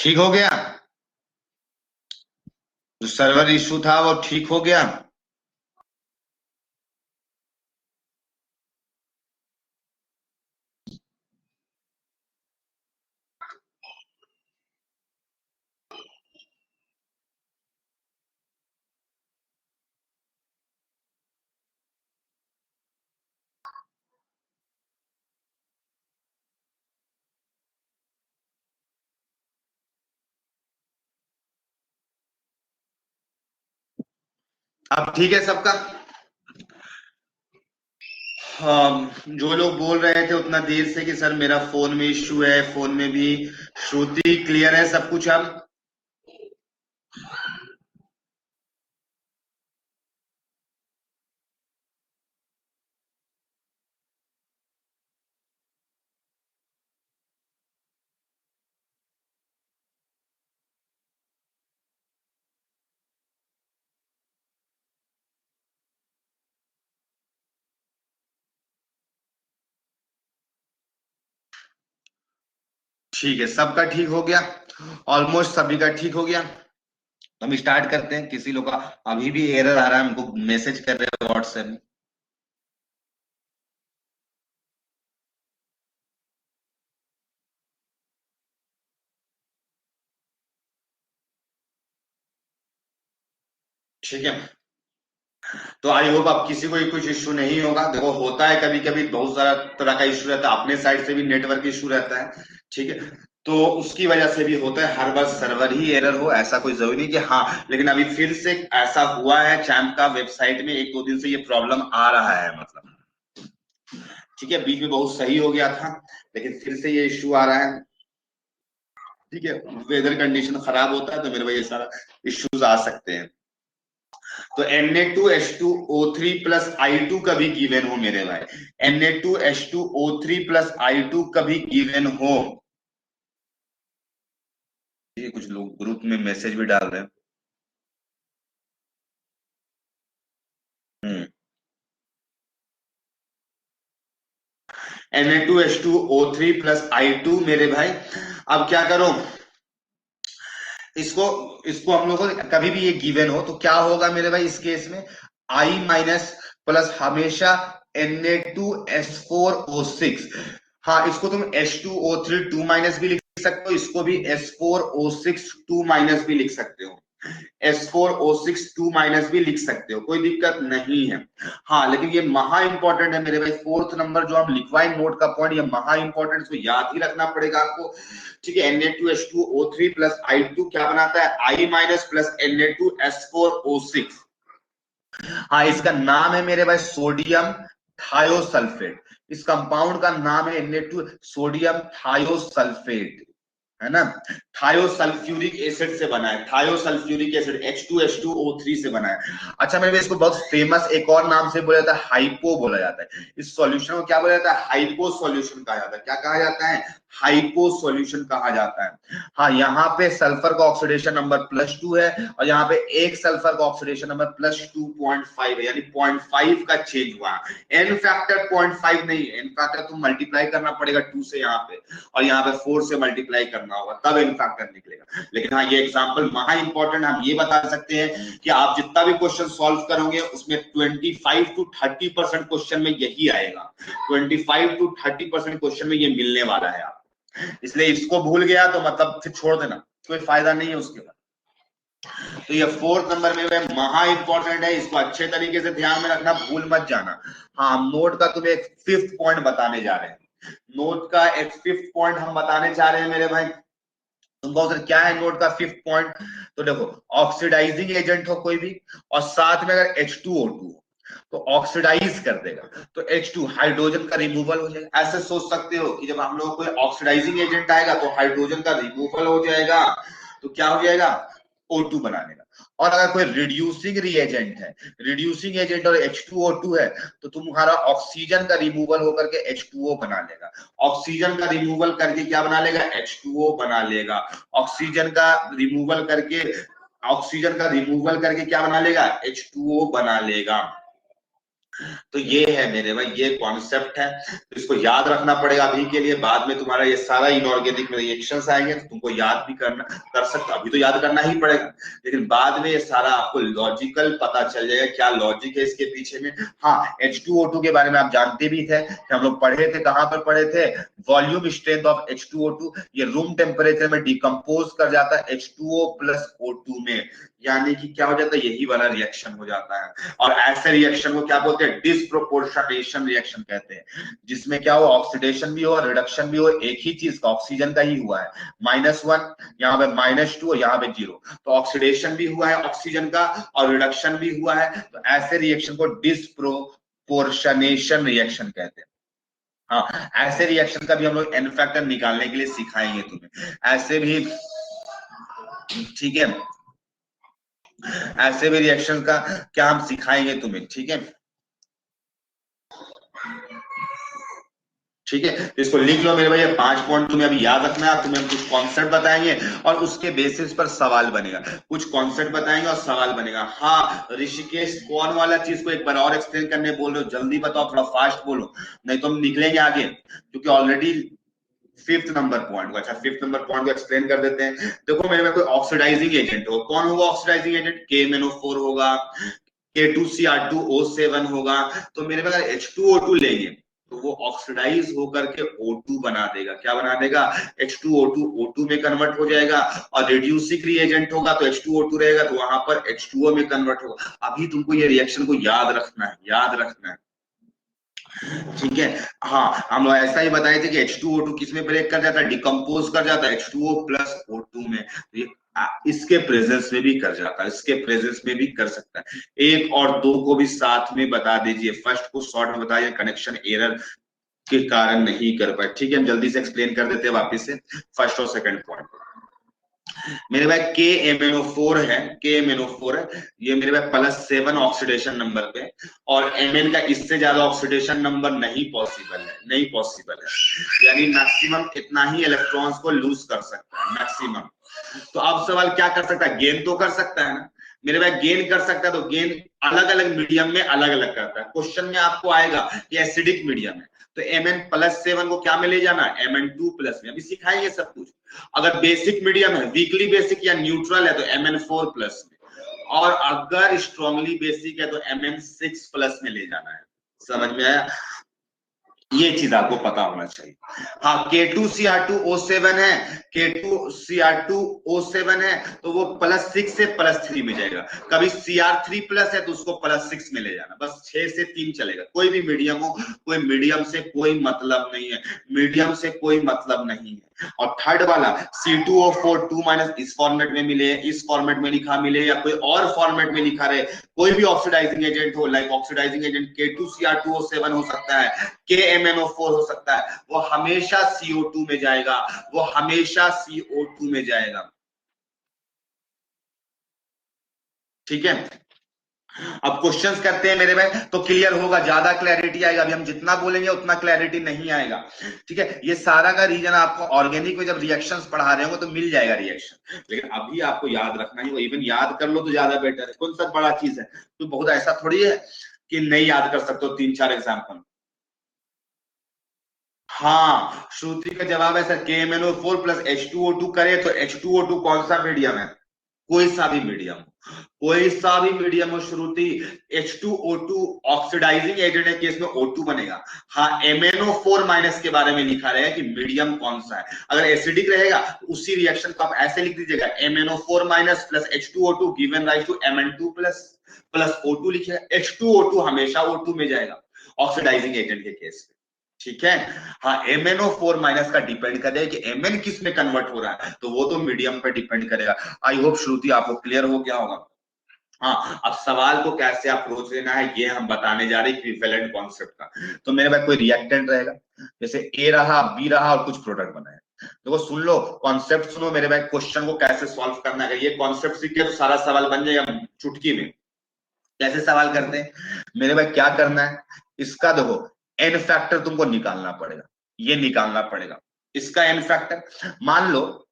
ठीक हो गया? जो सर्वर इशू था वो ठीक हो गया? अब ठीक है सबका? जो लोग बोल रहे थे उतना देर से कि सर मेरा फोन में इश्यू है, फोन में भी श्रुति क्लियर है सब कुछ अब? ठीक है, सबका ठीक हो गया? ऑलमोस्ट सभी का ठीक हो गया? हम स्टार्ट करते हैं। किसी लोग का अभी भी एरर आ रहा है, हमको मैसेज कर रहे हैं व्हाट्सएप में। ठीक है, तो आई होप अब किसी को कुछ इश्यू नहीं होगा। देखो होता है कभी कभी, बहुत सारा तरह का इश्यू रहता है, अपने साइड से भी नेटवर्क इश्यू रहता है। ठीक है, तो उसकी वजह से भी होता है, हर बार सर्वर ही एरर हो ऐसा कोई जरूरी नहीं कि हाँ। लेकिन अभी फिर से ऐसा हुआ है, चैम्प का वेबसाइट में एक दो दिन से ये प्रॉब्लम आ रहा है मतलब। ठीक है, बीच में बहुत सही हो गया था, लेकिन फिर से ये इश्यू आ रहा है। ठीक है, वेदर कंडीशन खराब होता है तो मेरे भाई ये सारा इश्यूज आ सकते हैं। तो Na2H2O3 प्लस I2 कभी गिवन हो मेरे भाई, Na2H2O3 प्लस I2 कभी गिवन हो। ये कुछ लोग ग्रुप में मैसेज भी डाल रहे हैं। हम्म, Na2H2O3 प्लस I2 मेरे भाई। अब क्या करो, इसको इसको हम लोग को कभी भी ये गिवन हो तो क्या होगा मेरे भाई इस केस में, I माइनस प्लस हमेशा Na2S4O6। हाँ, इसको तुम H2O3 2 माइनस भी लिख सकते हो, इसको भी S4O6 2 माइनस भी लिख सकते हो, S4O6 2 माइनस भी लिख सकते हो, कोई दिक्कत नहीं है। हाँ, लेकिन ये महा इंपॉर्टेंट है मेरे भाई, फोर्थ नंबर जो हम लिखवाए नोट का पॉइंट, ये महा इंपॉर्टेंट, इसको याद ही रखना पड़ेगा आपको। ठीक है, Na2H2O3 प्लस I2 क्या बनाता है, I माइनस प्लस Na2S4O6। हाँ, इसका नाम है मेरे भाई सोडियम थायोसल्फेट। इस कंपाउंड का नाम है Na2 सोडियम थायोसल्फेट, है ना। थायोसल्फ्यूरिक एसिड से बना है, थायोसल्फ्यूरिक एसिड H2H2O3 से बना है। अच्छा मेरे इसको बहुत फेमस एक और नाम से बोला जाता है, हाइपो बोला जाता है। इस सॉल्यूशन को क्या बोला जाता है, हाइपो सॉल्यूशन कहा जाता है। क्या कहा जाता है, हाइपो सॉल्यूशन कहा जाता है। हाँ, यहाँ पे सल्फर का ऑक्सीडेशन नंबर +2 है, और यहाँ पे एक सल्फर का ऑक्सीडेशन नंबर +2.5 है, यानी 0.5 का चेंज हुआ। एन फैक्टर 0.5 नहीं है, एन फैक्टर तुम मल्टीप्लाई करना पड़ेगा 2 से यहाँ पे, और यहाँ पे 4 से मल्टीप्लाई करना होगा, तब एन फैक्टर निकलेगा। लेकिन हाँ, ये एग्जांपल महा इंपॉर्टेंट, हम ये बता सकते हैं कि आप जितना भी क्वेश्चन सॉल्व करोगे उसमें 25 to 30% क्वेश्चन में यही आएगा, 25 to 30% क्वेश्चन में ये मिलने वाला है आप। इसलिए इसको भूल गया तो मतलब फिर छोड़ देना, कोई फायदा नहीं है उसके बाद। तो ये फोर्थ नंबर में महा इंपॉर्टेंट है, इसको अच्छे तरीके से ध्यान में रखना, भूल मत जाना। हाँ, नोट का तुम्हें एक फिफ्थ पॉइंट बताने जा रहे हैं, नोट का एक फिफ्थ पॉइंट हम बताने जा रहे हैं मेरे भाई। तुमको अगर क्या है नोट का फिफ्थ पॉइंट, तो देखो, ऑक्सीडाइजिंग एजेंट हो कोई भी, और साथ में अगर H2O2 तो ऑक्सीडाइज कर देगा, तो H2 हाइड्रोजन का रिमूवल हो जाएगा। ऐसे सोच सकते हो कि जब हम लोग कोई ऑक्सीडाइजिंग एजेंट आएगा तो हाइड्रोजन का रिमूवल हो जाएगा, तो क्या हो जाएगा, O2 बना लेगा। और अगर कोई रिड्यूसिंग रिएजेंट है, रिड्यूसिंग एजेंट और H2O2 है, तो तुम्हारा ऑक्सीजन का रिमूवल होकर के H2O बना लेगा। ऑक्सीजन का रिमूवल करके क्या बना लेगा, H2O बना लेगा। ऑक्सीजन का रिमूवल करके, ऑक्सीजन का रिमूवल करके क्या बना लेगा, H2O बना लेगा। तो ये है मेरे भाई, ये कॉन्सेप्ट है, तो इसको याद रखना पड़ेगा अभी के लिए। बाद में तुम्हारा ये सारा इनऑर्गेनिक रिएक्शंस आएंगे तो तुमको याद भी करना कर सकते हो, अभी तो याद करना ही पड़ेगा, लेकिन बाद में ये सारा आपको लॉजिकल पता चल जाएगा क्या लॉजिक है इसके पीछे में। हाँ, H2O2 के बारे में आप जानते भी थे कि हम लोग पढ़े थे, कहां पर पढ़े थे, वॉल्यूम स्ट्रेंथ ऑफ H2O2, ये रूम टेम्परेचर में डिकम्पोज कर जाता है H2O प्लस O2 में, यानी कि क्या हो जाता है, यही वाला रिएक्शन हो जाता है। और ऐसे रिएक्शन को क्या बोलते हैं, डिसप्रोपोर्शनेशन रिएक्शन कहते हैं, जिसमें क्या हो, ऑक्सीडेशन भी हो और रिडक्शन भी हो, एक ही चीज का, ऑक्सीजन का ही हुआ है, -1 यहाँ पे -2 यहाँ पे 0, तो ऑक्सीडेशन भी हुआ है ऑक्सीजन का और रिडक्शन भी हुआ है, तो ऐसे रिएक्शन को डिसप्रोपोर्शनेशन रिएक्शन कहते हैं। हाँ, ऐसे रिएक्शन का भी हम लोग एन फैक्टर निकालने के लिए सिखाएंगे तुम्हें, ऐसे भी, ठीक है, ऐसे भी रिएक्शन का क्या हम सिखाएंगे तुम्हें, ठीक है, ठीक है, तो इसको लिख लो मेरे भाई, 5 पॉइंट तुम्हें अभी याद रखना है। तुम्हें कुछ कॉन्सेप्ट बताएंगे और उसके बेसिस पर सवाल बनेगा, कुछ कॉन्सेप्ट बताएंगे और सवाल बनेगा। हाँ ऋषिकेश, कौन वाला चीज को एक बार और एक्सप्लेन करने बोल रहे हो, जल्दी बताओ, थोड़ा फास्ट बोलो, नहीं तो हम निकलेंगे आगे, क्योंकि ऑलरेडी फिफ्थ नंबर पॉइंट को, अच्छा फिफ्थ नंबर पॉइंट को एक्सप्लेन कर देते हैं। देखो मेरे में कोई ऑक्सीडाइजिंग एजेंट हो, कौन होगा ऑक्सीडाइजिंग एजेंट, KMnO4 होगा, K2Cr2O7 होगा, तो मेरे में अगर H2O2 लेंगे तो वो ऑक्सीडाइज होकर के O2 बना देगा, क्या बना देगा, H2O2 O2 में कन्वर्ट हो जाएगा, और रिड्यूसिंग रिएजेंट होगा तो H2O2 रहेगा तो वहां पर H2O में कन्वर्ट होगा। अभी तुमको ये रिएक्शन को याद रखना है, याद रखना है, ठीक है। हाँ, हम लोग ऐसा ही बताए थे कि H2O2 किस में ब्रेक कर जाता है, डिकम्पोज कर जाता है H2O प्लस O2 में, तो ये इसके प्रेजेंस में भी कर जाता है, इसके प्रेजेंस में भी कर सकता है। एक और दो को भी साथ में बता दीजिए, फर्स्ट को शॉर्ट में बताइए, कनेक्शन एरर के कारण नहीं कर पाए, ठीक है, हम जल्दी से एक्सप्लेन कर देते हैं वापस से फर्स्ट और सेकंड पॉइंट। मेरे भाई KMnO4 है, KMnO4 है, ये मेरे भाई +7 ऑक्सीडेशन नंबर पे, और Mn का इससे ज्यादा ऑक्सीडेशन नंबर नहीं पॉसिबल है, नहीं पॉसिबल है, यानी मैक्सिमम इतना ही इलेक्ट्रॉन्स को लूज कर सकता है, मैक्सिमम। तो अब सवाल क्या कर सकता है, गेन तो कर सकता है ना मेरे भाई, गेन कर सकता है, तो गेन अलग अलग मीडियम में अलग अलग करता है। क्वेश्चन में आपको आएगा कि एसिडिक मीडियम है तो Mn+7 को क्या में ले जाना, Mn2+ में, अभी सिखाएंगे सब कुछ। अगर बेसिक मीडियम है, वीकली बेसिक या न्यूट्रल है तो Mn4+ में, और अगर स्ट्रांगली बेसिक है तो Mn6+ में ले जाना है। समझ में आया, ये चीज आपको पता होना चाहिए। हाँ, K2Cr2O7 है, K2Cr2O7 है तो वो +6 से +3 में जाएगा, कभी Cr3+ है तो उसको +6 में ले जाना, बस 6 से 3 चलेगा, कोई भी मीडियम हो, कोई मीडियम से कोई मतलब नहीं है, मीडियम से कोई मतलब नहीं है। और थर्ड वाला C2O4 2- इस फॉर्मेट में मिले, इस फॉर्मेट में लिखा मिले, या कोई और फॉर्मेट में लिखा रहे, कोई भी ऑक्सीडाइजिंग एजेंट हो, लाइक ऑक्सीडाइजिंग एजेंट K2Cr2O7 हो सकता है, KMnO4 हो सकता है, वो हमेशा CO2 में जाएगा, वो हमेशा CO2 में जाएगा, ठीक है। अब क्वेश्चंस करते हैं मेरे भाई तो क्लियर होगा, ज्यादा क्लैरिटी आएगा, अभी हम जितना बोलेंगे उतना क्लैरिटी नहीं आएगा, ठीक है। ये सारा का रीजन आपको ऑर्गेनिक में जब रिएक्शंस पढ़ा रहे होंगे तो मिल जाएगा रिएक्शन, लेकिन अभी आपको याद रखना ही, वो इवन याद कर लो तो ज्यादा बेटर है, कौन सा बड़ा चीज है, तो बहुत ऐसा थोड़ी है कि नहीं याद कर सकते हो 3-4 एग्जाम्पल। हाँ, श्रुति का जवाब है सर, KMnO4 प्लस H2O2 करे तो H2O2 कौन सा मीडियम है, कोई सा भी मीडियम, कोई सा भी मीडियम हो श्रुति, H2O2 ऑक्सीडाइजिंग एजेंट है, केस में O2 बनेगा। हाँ, MnO4- के बारे में लिखा रहेगा कि मीडियम कौन सा है, अगर एसिडिक रहेगा तो उसी रिएक्शन को आप ऐसे लिख दीजिएगा, MnO4- plus H2O2 given rise to Mn2+ plus O2 लिखिएगा, H2O2 हमेशा O2 में जाएगा ऑक्सीडाइजिंग एजेंट के केस में, ठीक है। हाँ, MnO4- का डिपेंड करेगा कि Mn किस में कन्वर्ट हो रहा है, तो वो तो मीडियम पे डिपेंड करेगा। आई होप श्रुति आपको क्लियर हो गया होगा। हाँ, अब सवाल को कैसे अप्रोच लेना है ये हम बताने जा रहे हैं इक्विवेलेंट कॉन्सेप्ट का। तो मेरे पास कोई रिएक्टेंट रहेगा, जैसे ए रहा, बी रहा और कुछ प्रोडक्ट बना है, देखो सुन लो कॉन्सेप्ट, सुनो मेरे भाई, क्वेश्चन को कैसे सॉल्व करना है, ये कॉन्सेप्ट सीख के तो सारा सवाल बन जाएगा चुटकी में। कैसे सवाल करते हैं मेरे भाई, क्या करना है, इसका देखो एन फैक्टर तुमको निकालना पड़ेगा, ये निकालना पड़ेगा, इसका एन फैक्टर मान लो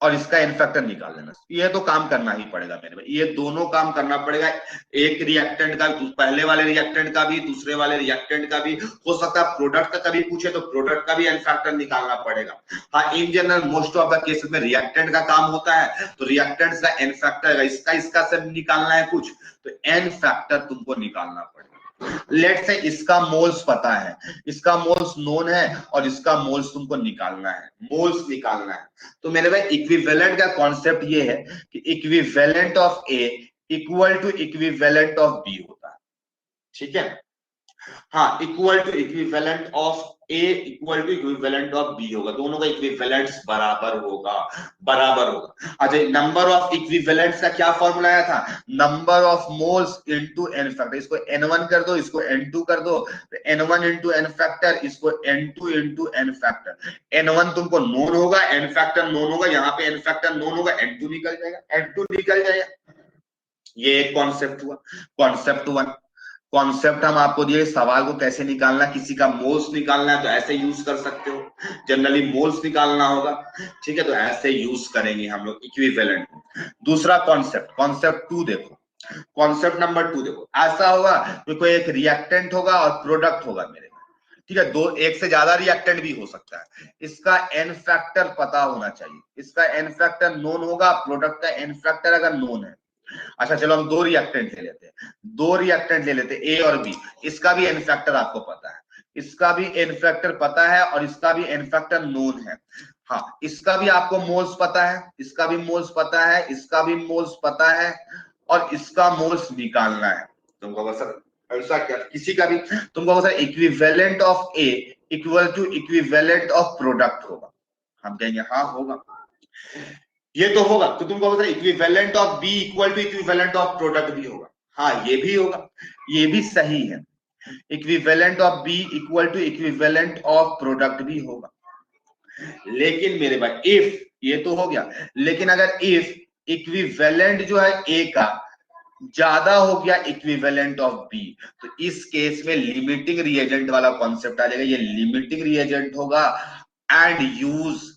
और इसका इन्फेक्टर निकाल लेना। ये तो काम करना ही पड़ेगा मेरे भाई, ये दोनों काम करना पड़ेगा। एक रिएक्टेंट का, पहले वाले रिएक्टेंट का भी, दूसरे वाले रिएक्टेंट का भी। हो सकता है प्रोडक्ट का कभी पूछे तो प्रोडक्ट का भी इन्फेक्टर निकालना पड़ेगा। हाँ, in general most of the cases में रिएक्टेंट का काम होता है, तो रिएक्टेंट्स का इन्फेक्टर इसका सब निकालना है कुछ, तो एन फैक्टर तुमको निकालना पड़ेगा। लेट से इसका मोल्स पता है, इसका मोल्स नोन है, और इसका मोल्स तुमको निकालना है, मोल्स निकालना है। तो मेरे भाई इक्विवेलेंट का कॉन्सेप्ट ये है कि equivalent of A equal to equivalent of B होता है। ठीक है, हाँ, equal to equivalent of A equal to equivalent of B होगा, दोनों का इक्विवेलेंट्स बराबर होगा, बराबर होगा। अच्छा, नंबर ऑफ इक्विवेलेंट्स का क्या फॉर्मूला आया था? Number of moles into N factor. इसको n1 कर दो, इसको n2 कर दो, n1 इंटू एन फैक्टर, इसको n2 into N factor. n1 तुमको नोन होगा, एन फैक्टर नोन होगा, यहाँ पे एन फैक्टर नोन होगा, n2 निकल जाएगा, n2 निकल जाएगा। ये एक कॉन्सेप्ट हुआ, कॉन्सेप्ट 1। कॉन्सेप्ट हम आपको दिए, सवाल को कैसे निकालना, किसी का मोल्स निकालना है तो ऐसे यूज कर सकते हो, जनरली मोल्स निकालना होगा, ठीक है, तो ऐसे यूज करेंगे हम लोग इक्विवेलेंट। दूसरा कॉन्सेप्ट, कॉन्सेप्ट 2 देखो, कॉन्सेप्ट नंबर 2 देखो। ऐसा होगा कि कोई एक रिएक्टेंट होगा और प्रोडक्ट होगा मेरे, ठीक है, दो एक से ज्यादा रिएक्टेंट भी हो सकता है। इसका एन फैक्टर पता होना चाहिए, इसका एन फैक्टर नोन होगा, प्रोडक्ट का एन फैक्टर अगर नोन है। अच्छा चलो हम दो रिएक्टेंट ले लेते हैं, दो रिएक्टेंट ले लेते हैं ए और बी, इसका भी एन फैक्टर आपको पता है, इसका भी एन फैक्टर पता है, और इसका भी एन फैक्टर नोन है। हाँ, इसका भी आपको मोल्स पता है, इसका भी मोल्स पता है, इसका भी मोल्स पता है, और इसका मोल्स निकालना है तुमको। बस ऐसा क्या, किसी का भी तुमको बस equivalent of A equal to equivalent of product होगा। हम कहेंगे हाँ होगा, ये तो होगा। तो तुमको बता equivalent of B equal to equivalent of product भी होगा। हाँ, ये भी होगा, ये भी सही है। Equivalent of B equal to equivalent of product भी होगा। लेकिन मेरे भाई इफ, ये तो हो गया, लेकिन अगर इफ इक्विवेलेंट जो है ए का ज्यादा हो गया इक्विवेलेंट ऑफ बी, तो इस केस में लिमिटिंग रिएजेंट वाला कॉन्सेप्ट आ जाएगा। ये लिमिटिंग रिएजेंट होगा, and use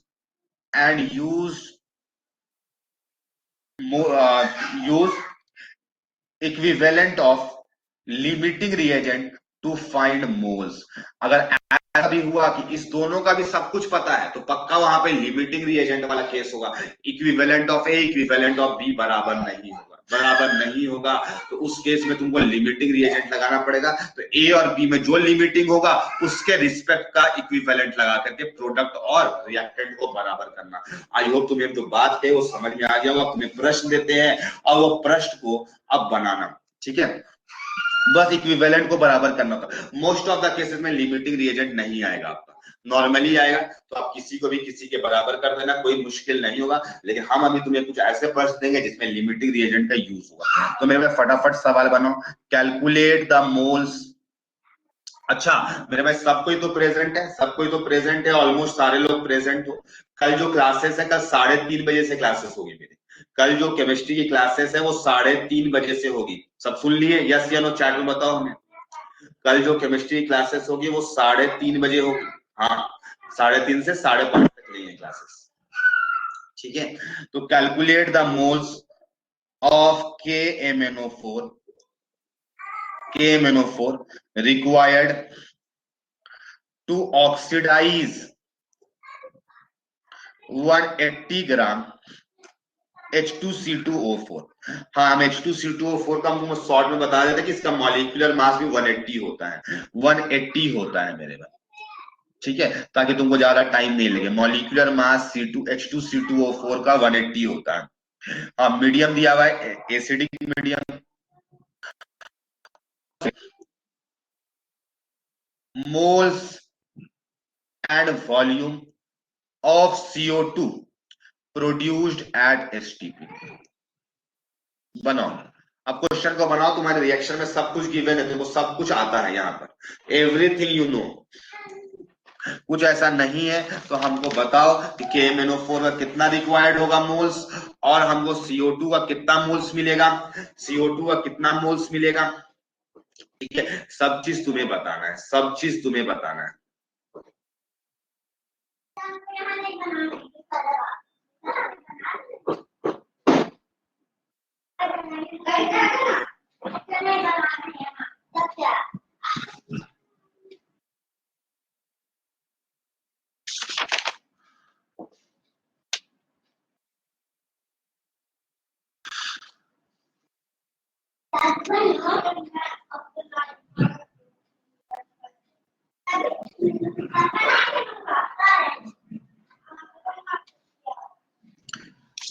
use equivalent of limiting reagent to find moles। अगर ऐसा भी हुआ कि इस दोनों का भी सब कुछ पता है, तो पक्का वहां पे लिमिटिंग रिएजेंट वाला केस होगा। Equivalent of A equivalent of B बराबर नहीं होगा, बराबर नहीं होगा, तो उस केस में तुमको लिमिटिंग रिएजेंट लगाना पड़ेगा। तो ए और बी में जो लिमिटिंग होगा उसके रिस्पेक्ट का इक्विवेलेंट लगा करके प्रोडक्ट और रिएक्टेंट को बराबर करना। आई होप तुम्हें जो बात है वो समझ में आ गया होगा। तुम्हें प्रश्न देते हैं और वो प्रश्न को अब बनाना, ठीक है, बस इक्विवेलेंट को बराबर करना होगा। मोस्ट ऑफ द केसेस में लिमिटिंग रिएजेंट नहीं आएगा आपका, नॉर्मली आएगा, तो आप किसी को भी किसी के बराबर कर देना, कोई मुश्किल नहीं होगा। लेकिन हम अभी तुम्हें कुछ ऐसे प्रश्न देंगे जिसमें लिमिटिंग रिएजेंट का यूज होगा। तो मेरे फटाफट सवाल बनाओ, कैलकुलेट द मोल्स। अच्छा मेरे भाई सब कोई तो प्रेजेंट है, सब कोई तो प्रेजेंट है, ऑलमोस्ट सारे लोग प्रेजेंट हो। कल जो क्लासेस है, कल 3:30 बजे से क्लासेस होगी मेरी। कल जो केमिस्ट्री की क्लासेस है वो 3:30 बजे से होगी। सब सुन लिए? यस या नो चैट में बताओ हमें। कल जो केमिस्ट्री की क्लासेस होगी वो 3:30 बजे होगी। हाँ, 3:30 से 5:30 तक नहीं है क्लासेस, ठीक है। तो calculate the moles of KMnO4 required to oxidize 180 gram H2C2O4। हाँ, हम H2C2O4 का हम शॉर्ट में बता देते कि इसका मॉलिक्यूलर मास भी 180 होता है, 180 होता है मेरे भाई, ठीक है, ताकि तुमको ज्यादा टाइम नहीं लगे। मॉलिक्यूलर मास H2C2O4 का 180 होता है। हाँ, मीडियम दिया हुआ है acidic medium. Moles and volume of CO2 produced at STP। बनाओ, अब क्वेश्चन को बनाओ। तुम्हारे रिएक्शन में सब कुछ गिवन है, तुमको सब कुछ आता है, यहाँ पर एवरीथिंग यू नो। कुछ ऐसा नहीं है तो हमको बताओ कि KMnO4 का कितना रिक्वायर्ड होगा मोल्स, और हमको CO2 का कितना मोल्स मिलेगा, CO2 का कितना मोल्स मिलेगा, ठीक है। सब चीज तुम्हें बताना है, सब चीज तुम्हें बताना है।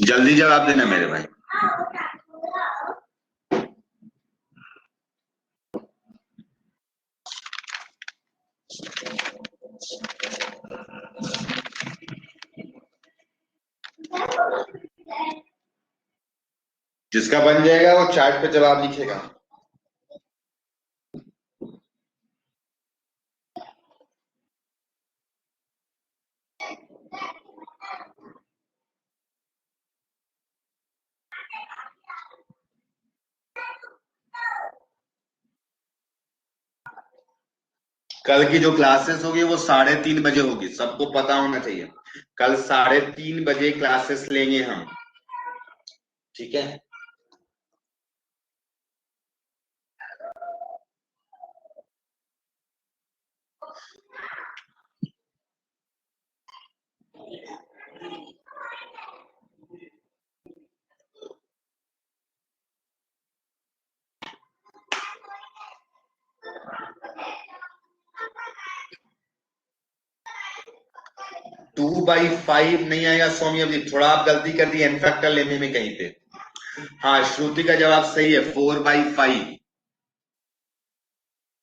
जल्दी जवाब देना मेरे भाई। जिसका बन जाएगा वो चार्ट पे जवाब लिखेगा। कल की जो क्लासेस होगी वो 3:30 बजे होगी, सबको पता होना चाहिए। कल 3:30 बजे क्लासेस लेंगे हम, ठीक है। टू बाई फाइव नहीं आएगा सौम्य जी, थोड़ा आप गलती कर दी एन फैक्टर लेने में कहीं पे। हाँ, श्रुति का जवाब सही है, 4/5।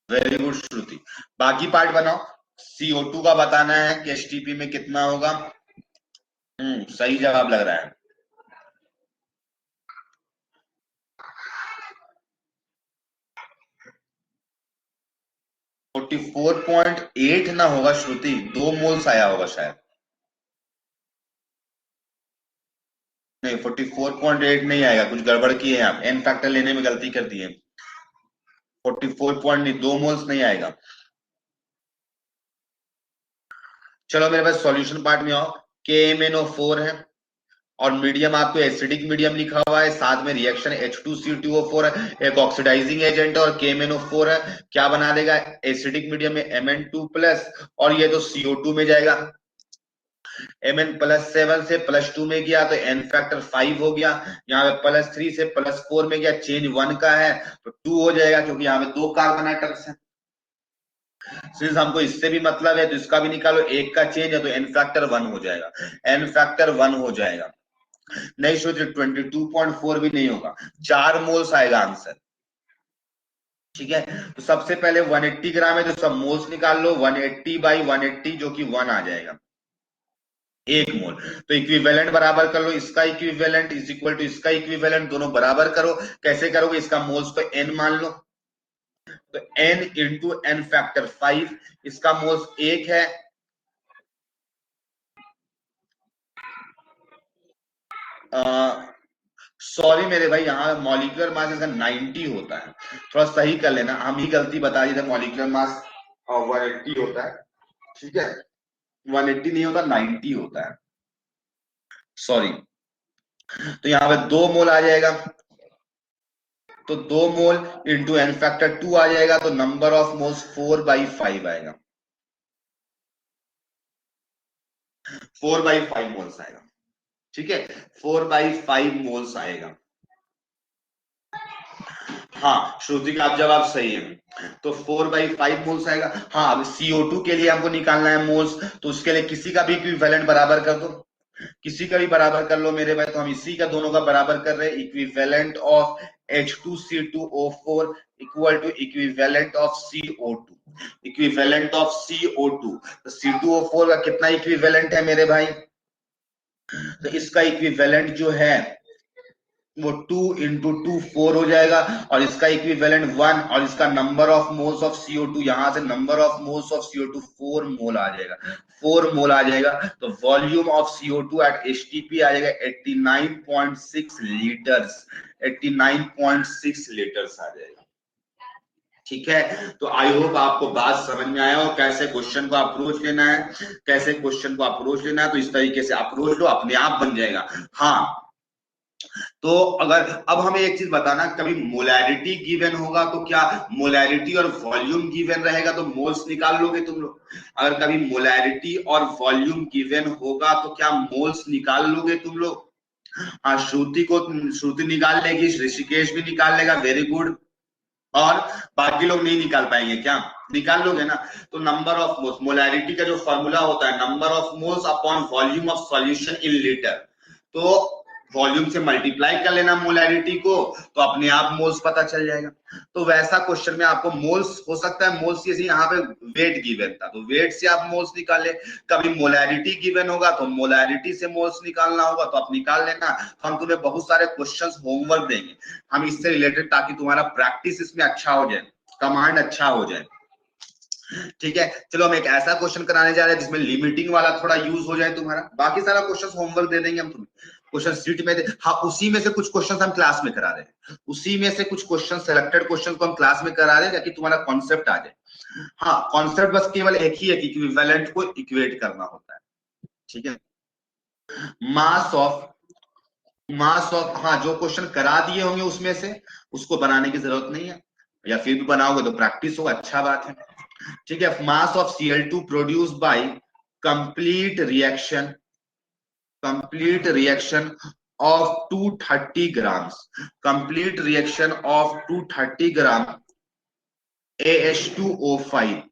वेरी गुड श्रुति। बाकी पार्ट बनाओ। CO2 का बताना है कि एसटीपी में कितना होगा। सही जवाब लग रहा है। 44.8 ना होगा श्रुति, 2 मोल्स आया होगा शायद। नहीं, 44.8 नहीं आएगा, कुछ गड़बड़ की है आप, एन फैक्टर लेने में गलती कर दी है। 44 पॉइंट नहीं, 2 मोल्स नहीं आएगा। चलो मेरे पास सॉल्यूशन पार्ट में आओ। KMnO4 है और मीडियम आपको एसिडिक मीडियम लिखा हुआ है, साथ में रिएक्शन H2CO4 है, एक ऑक्सीडाइजिंग एजेंट है और KMnO4 है। क्या बना देगा एसिडिक मीडियम में Mn2 प्लस, और ये तो CO2 में जाएगा। Mn+7 से +2 में गया तो n फैक्टर 5 हो गया। यहाँ पे +3 से +4 में गया, चेंज 1 का है तो 2 हो जाएगा, क्योंकि यहाँ पे 2 कार्बन एटम्स है। सिंस हमको इससे भी मतलब है तो इसका भी निकालो, एक का चेंज है तो n फैक्टर 1 हो जाएगा, n फैक्टर 1 हो जाएगा। नहीं सोचिए 22.4 भी नहीं होगा, 4 मोल्स आएगा आंसर, ठीक है। तो सबसे पहले 180 ग्राम है तो सब मोल्स निकाल लो, 180/180 जो कि 1 आ जाएगा, 1 मोल। तो इक्विवेलेंट बराबर कर लो, इसका इक्विवेलेंट इज इक्वल टू इसका इक्विवेलेंट, दोनों बराबर करो। कैसे करोगे, इसका मोल्स तो n मान लो, तो n इंटू n फैक्टर 5, इसका मोल्स 1 है। सॉरी मेरे भाई, यहाँ मॉलिक्यूलर मास इसका 90 होता है, थोड़ा सही कर लेना, हम ही गलती बता दी थी, मॉलिक्यूलर मास 180 होता है, ठीक है। 180 नहीं होता, 90 होता है, सॉरी। तो यहाँ पे 2 मोल आ जाएगा, तो 2 मोल इंटू n फैक्टर 2 आ जाएगा, तो नंबर ऑफ मोल्स 4/5 आएगा, 4/5 मोल्स आएगा, ठीक है, 4/5 मोल्स आएगा। हाँ श्रुति का आप जवाब सही है, तो 4/5 मोल्स आएगा। हाँ, अब CO2 के लिए हमको निकालना है मोल्स, तो उसके लिए किसी का भी इक्विवेलेंट बराबर कर दो, किसी का भी बराबर कर लो मेरे भाई। तो हम इसी का दोनों का बराबर कर रहे हैं, equivalent of H2C2O4 equal to equivalent of CO2, equivalent of CO2। तो C2O4 का कितना इक्विवेलेंट है मेरे भाई, तो इसका इक्विवेलेंट जो है वो 2 इंटू 2 4 हो जाएगा, और इसका इक्विवेलेंट 1, और इसका number of moles of CO2, यहां से number of moles of CO2 4 mole आ जाएगा, 4 मोल आ जाएगा। तो volume of CO2 at HTP आ जाएगा 89.6 लीटर्स, 89.6 लीटर्स आ जाएगा, ठीक है। तो आई होप आपको बात समझ में आया हो, कैसे क्वेश्चन को अप्रोच लेना है, कैसे क्वेश्चन को अप्रोच लेना है। तो इस तरीके से अप्रोच लो, अपने आप बन जाएगा। हाँ, तो अगर अब हमें एक चीज बताना, कभी मोलैरिटी गिवन होगा तो क्या मोलैरिटी और वॉल्यूम गिवन रहेगा तो मोल्स निकाल लोगे तुम लोग? अगर कभी मोलैरिटी और वॉल्यूम गिवन होगा तो क्या मोल्स निकाल लोगे तुम लोग? हाँ, श्रुति निकाल लेगी, ऋषिकेश भी निकाल लेगा, वेरी गुड। और बाकी लोग नहीं निकाल पाएंगे क्या? निकाल लोगे ना? तो नंबर ऑफ मोल्स, मोलैरिटी का जो फॉर्मूला होता है number of moles upon volume of solution in litre, तो वॉल्यूम से मल्टीप्लाई कर लेना मोलैरिटी को, तो अपने आप मोल्स पता चल जाएगा। तो वैसा क्वेश्चन में आपको मोल्स हो सकता है, मोल्स जैसे यहाँ पे वेट गिवन था तो वेट से आप मोल्स निकाले। कभी मोलैरिटी गिवन होगा तो मोलैरिटी से मोल्स निकालना होगा तो आप निकाल लेना। तो हम तुम्हें बहुत सारे क्वेश्चंस होमवर्क देंगे हम इससे रिलेटेड, ताकि तुम्हारा प्रैक्टिस इसमें अच्छा हो जाए, कमांड अच्छा हो जाए। ठीक है, चलो हम एक ऐसा क्वेश्चन कराने जा रहे हैं जिसमें लिमिटिंग वाला थोड़ा यूज हो जाए तुम्हारा। बाकी सारा क्वेश्चन होमवर्क दे देंगे हम तुम्हें, क्वेश्चन शीट में हाँ उसी में से कुछ क्वेश्चन हम क्लास में करा रहे हैं, उसी में से कुछ क्वेश्चन सेलेक्टेड क्वेश्चन को हम क्लास में करा रहे हैं ताकि तुम्हारा कॉन्सेप्ट आ जाए। हाँ, कॉन्सेप्ट बस केवल एक ही है कि इक्विवेलेंट को इक्वेट करना होता है। ठीक है, मास ऑफ हाँ, जो क्वेश्चन करा दिए होंगे उसमें से उसको बनाने की जरूरत नहीं है, या फिर भी बनाओगे तो प्रैक्टिस होगा, अच्छा बात है। ठीक है, mass of Cl2 produce by complete reaction of 230 grams, complete reaction of 230 gram AH2O5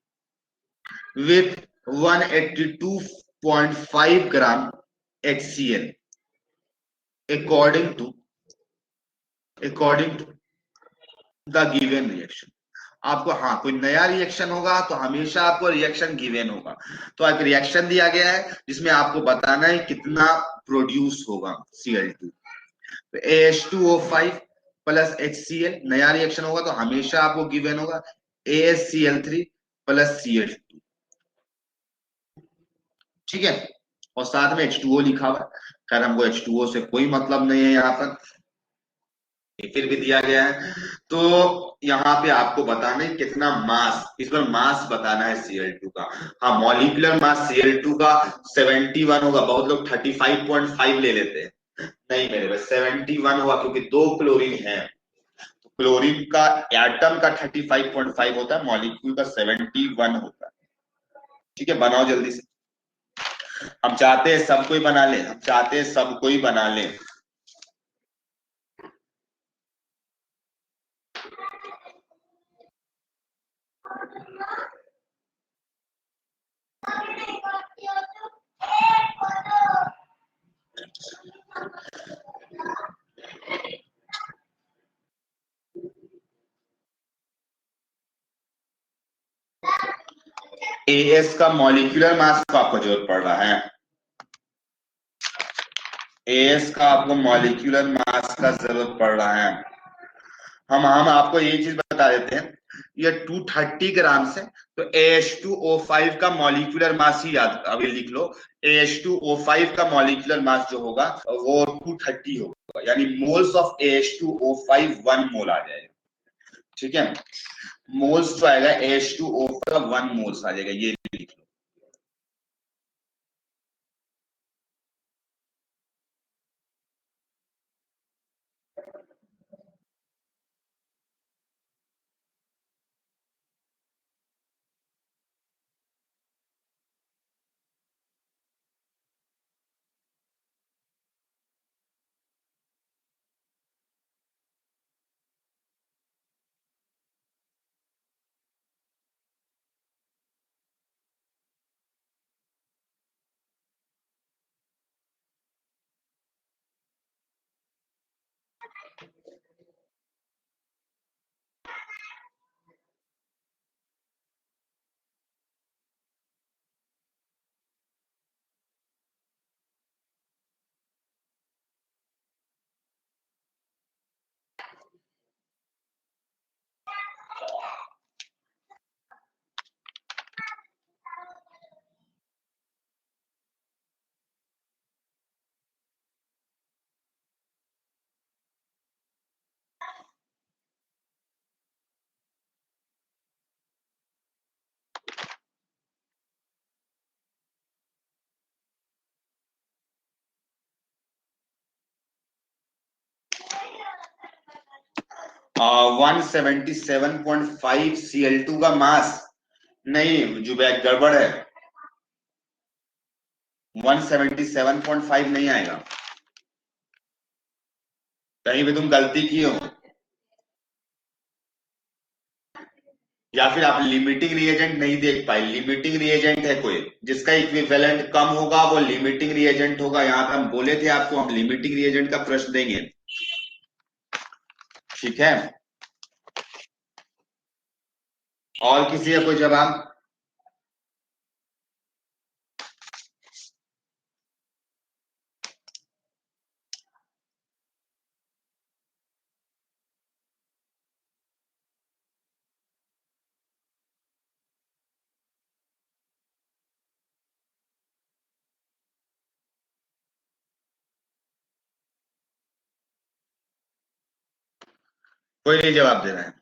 with 182.5 gram HCl according to the given reaction. आपको हाँ कोई नया रिएक्शन होगा तो हमेशा आपको रिएक्शन गिवन होगा। तो एक रिएक्शन दिया गया है जिसमें आपको बताना है कितना प्रोड्यूस होगा Cl2, तो AH2O5 प्लस HCl, नया रिएक्शन होगा तो हमेशा आपको गिवन होगा ASCl3 प्लस Cl2। ठीक है, और साथ में H2O लिखा हुआ है, खैर हमको H2O से कोई मतलब नहीं है यहाँ पर, फिर भी दिया गया है। तो यहाँ पे आपको बताना है कितना मास, इस पर मास बताना है Cl2 का। हाँ, मॉलिक्यूलर मास Cl2 का 71 होगा, बहुत लोग 35.5 ले लेते हैं, नहीं मेरे भाई 71 हुआ, क्योंकि दो क्लोरीन है, तो क्लोरीन का एटम का 35.5 होता है, मॉलिक्यूल का 71 होता है। ठीक है, बनाओ जल्दी से, हम चाहते हैं सब कोई बना ले, हम चाहते हैं सब कोई बना ले। एएस का मॉलिक्यूलर मास को आपको जरूरत पड़ रहा है, एएस का आपको मॉलिक्यूलर मास का जरूरत पड़ रहा है। हम आपको ये चीज बता देते हैं, ये 230 ग्राम से, तो AH2O5 का मॉलिक्यूलर मास ही याद अभी लिख लो, AH2O5 का मॉलिक्यूलर मास जो होगा वो 230 होगा, यानी मोल्स ऑफ AH2O5 1 मोल आ जाएगा। ठीक है, मोल्स जो आएगा AH2O5 का 1 मोल्स आ जाएगा, ये लिख लो। 177.5 Cl2 का मास। नहीं जुबैर, गड़बड़ है। 177.5 नहीं आएगा, कहीं भी तुम गलती की हो, या फिर आप लिमिटिंग रिएजेंट नहीं देख पाए। लिमिटिंग रिएजेंट है कोई जिसका इक्विवेलेंट कम होगा, वो लिमिटिंग रिएजेंट होगा। यहाँ पे हम बोले थे आपको, हम लिमिटिंग रिएजेंट का प्रश्न देंगे। ठीक है, और किसी का कोई जवाब? कोई नहीं जवाब दे रहा है।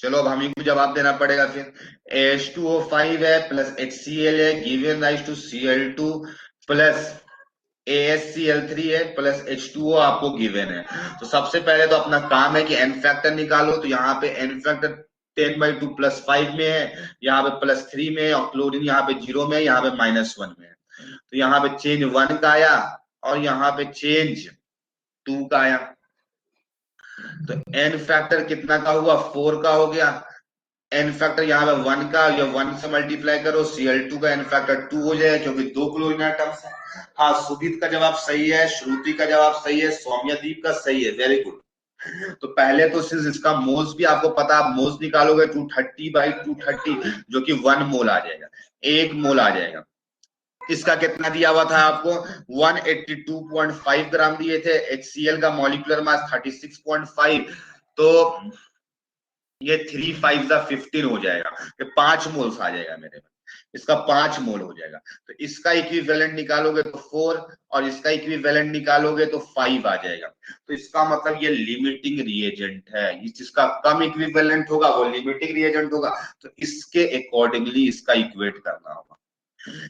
चलो अब हम ही को जवाब देना पड़ेगा फिर। H2O5 है प्लस HCl है, given rise to Cl2 plus ASCl3 है प्लस H2O आपको गिवन है। तो सबसे पहले तो अपना काम है कि एन फैक्टर निकालो। तो यहाँ पे एन फैक्टर 10/2 +5 में है, यहाँ पे +3 में है, और क्लोरीन यहाँ पे 0 में है, यहाँ पे -1 में है। तो यहाँ पे चेंज 1 का आया और यहाँ पे चेंज 2 का आया। तो एन फैक्टर कितना का हुआ? 4 का हो गया। एन फैक्टर यहाँ पे 1 का, या 1 से मल्टीप्लाई करो, Cl2 का एन फैक्टर 2 हो जाएगा, क्योंकि 2 क्लोरीन एटम्स है। हाँ, सुदीप का जवाब सही है, श्रुति का जवाब सही है, सौम्यदीप का सही है, वेरी गुड। तो पहले तो सिर्फ इसका मोल्स भी आपको पता, आप मोल्स निकालोगे 230/230, जो कि 1 मोल आ जाएगा, 1 मोल आ जाएगा। इसका कितना दिया हुआ था आपको? 182.5 ग्राम दिए थे। HCl का मॉलिक्यूलर मास 36.5, तो ये 3 5 15 हो जाएगा, ये 5 मोल्स आ जाएगा मेरे में, इसका 5 मोल हो जाएगा। तो इसका इक्विवेलेंट निकालोगे तो 4, और इसका इक्विवेलेंट निकालोगे तो 5 आ जाएगा। तो इसका मतलब ये लिमिटिंग रिएजेंट है, जिसका कम इक्विवेलेंट होगा वो लिमिटिंग रिएजेंट होगा। तो इसके अकॉर्डिंगली इसका इक्वेट करना होगा,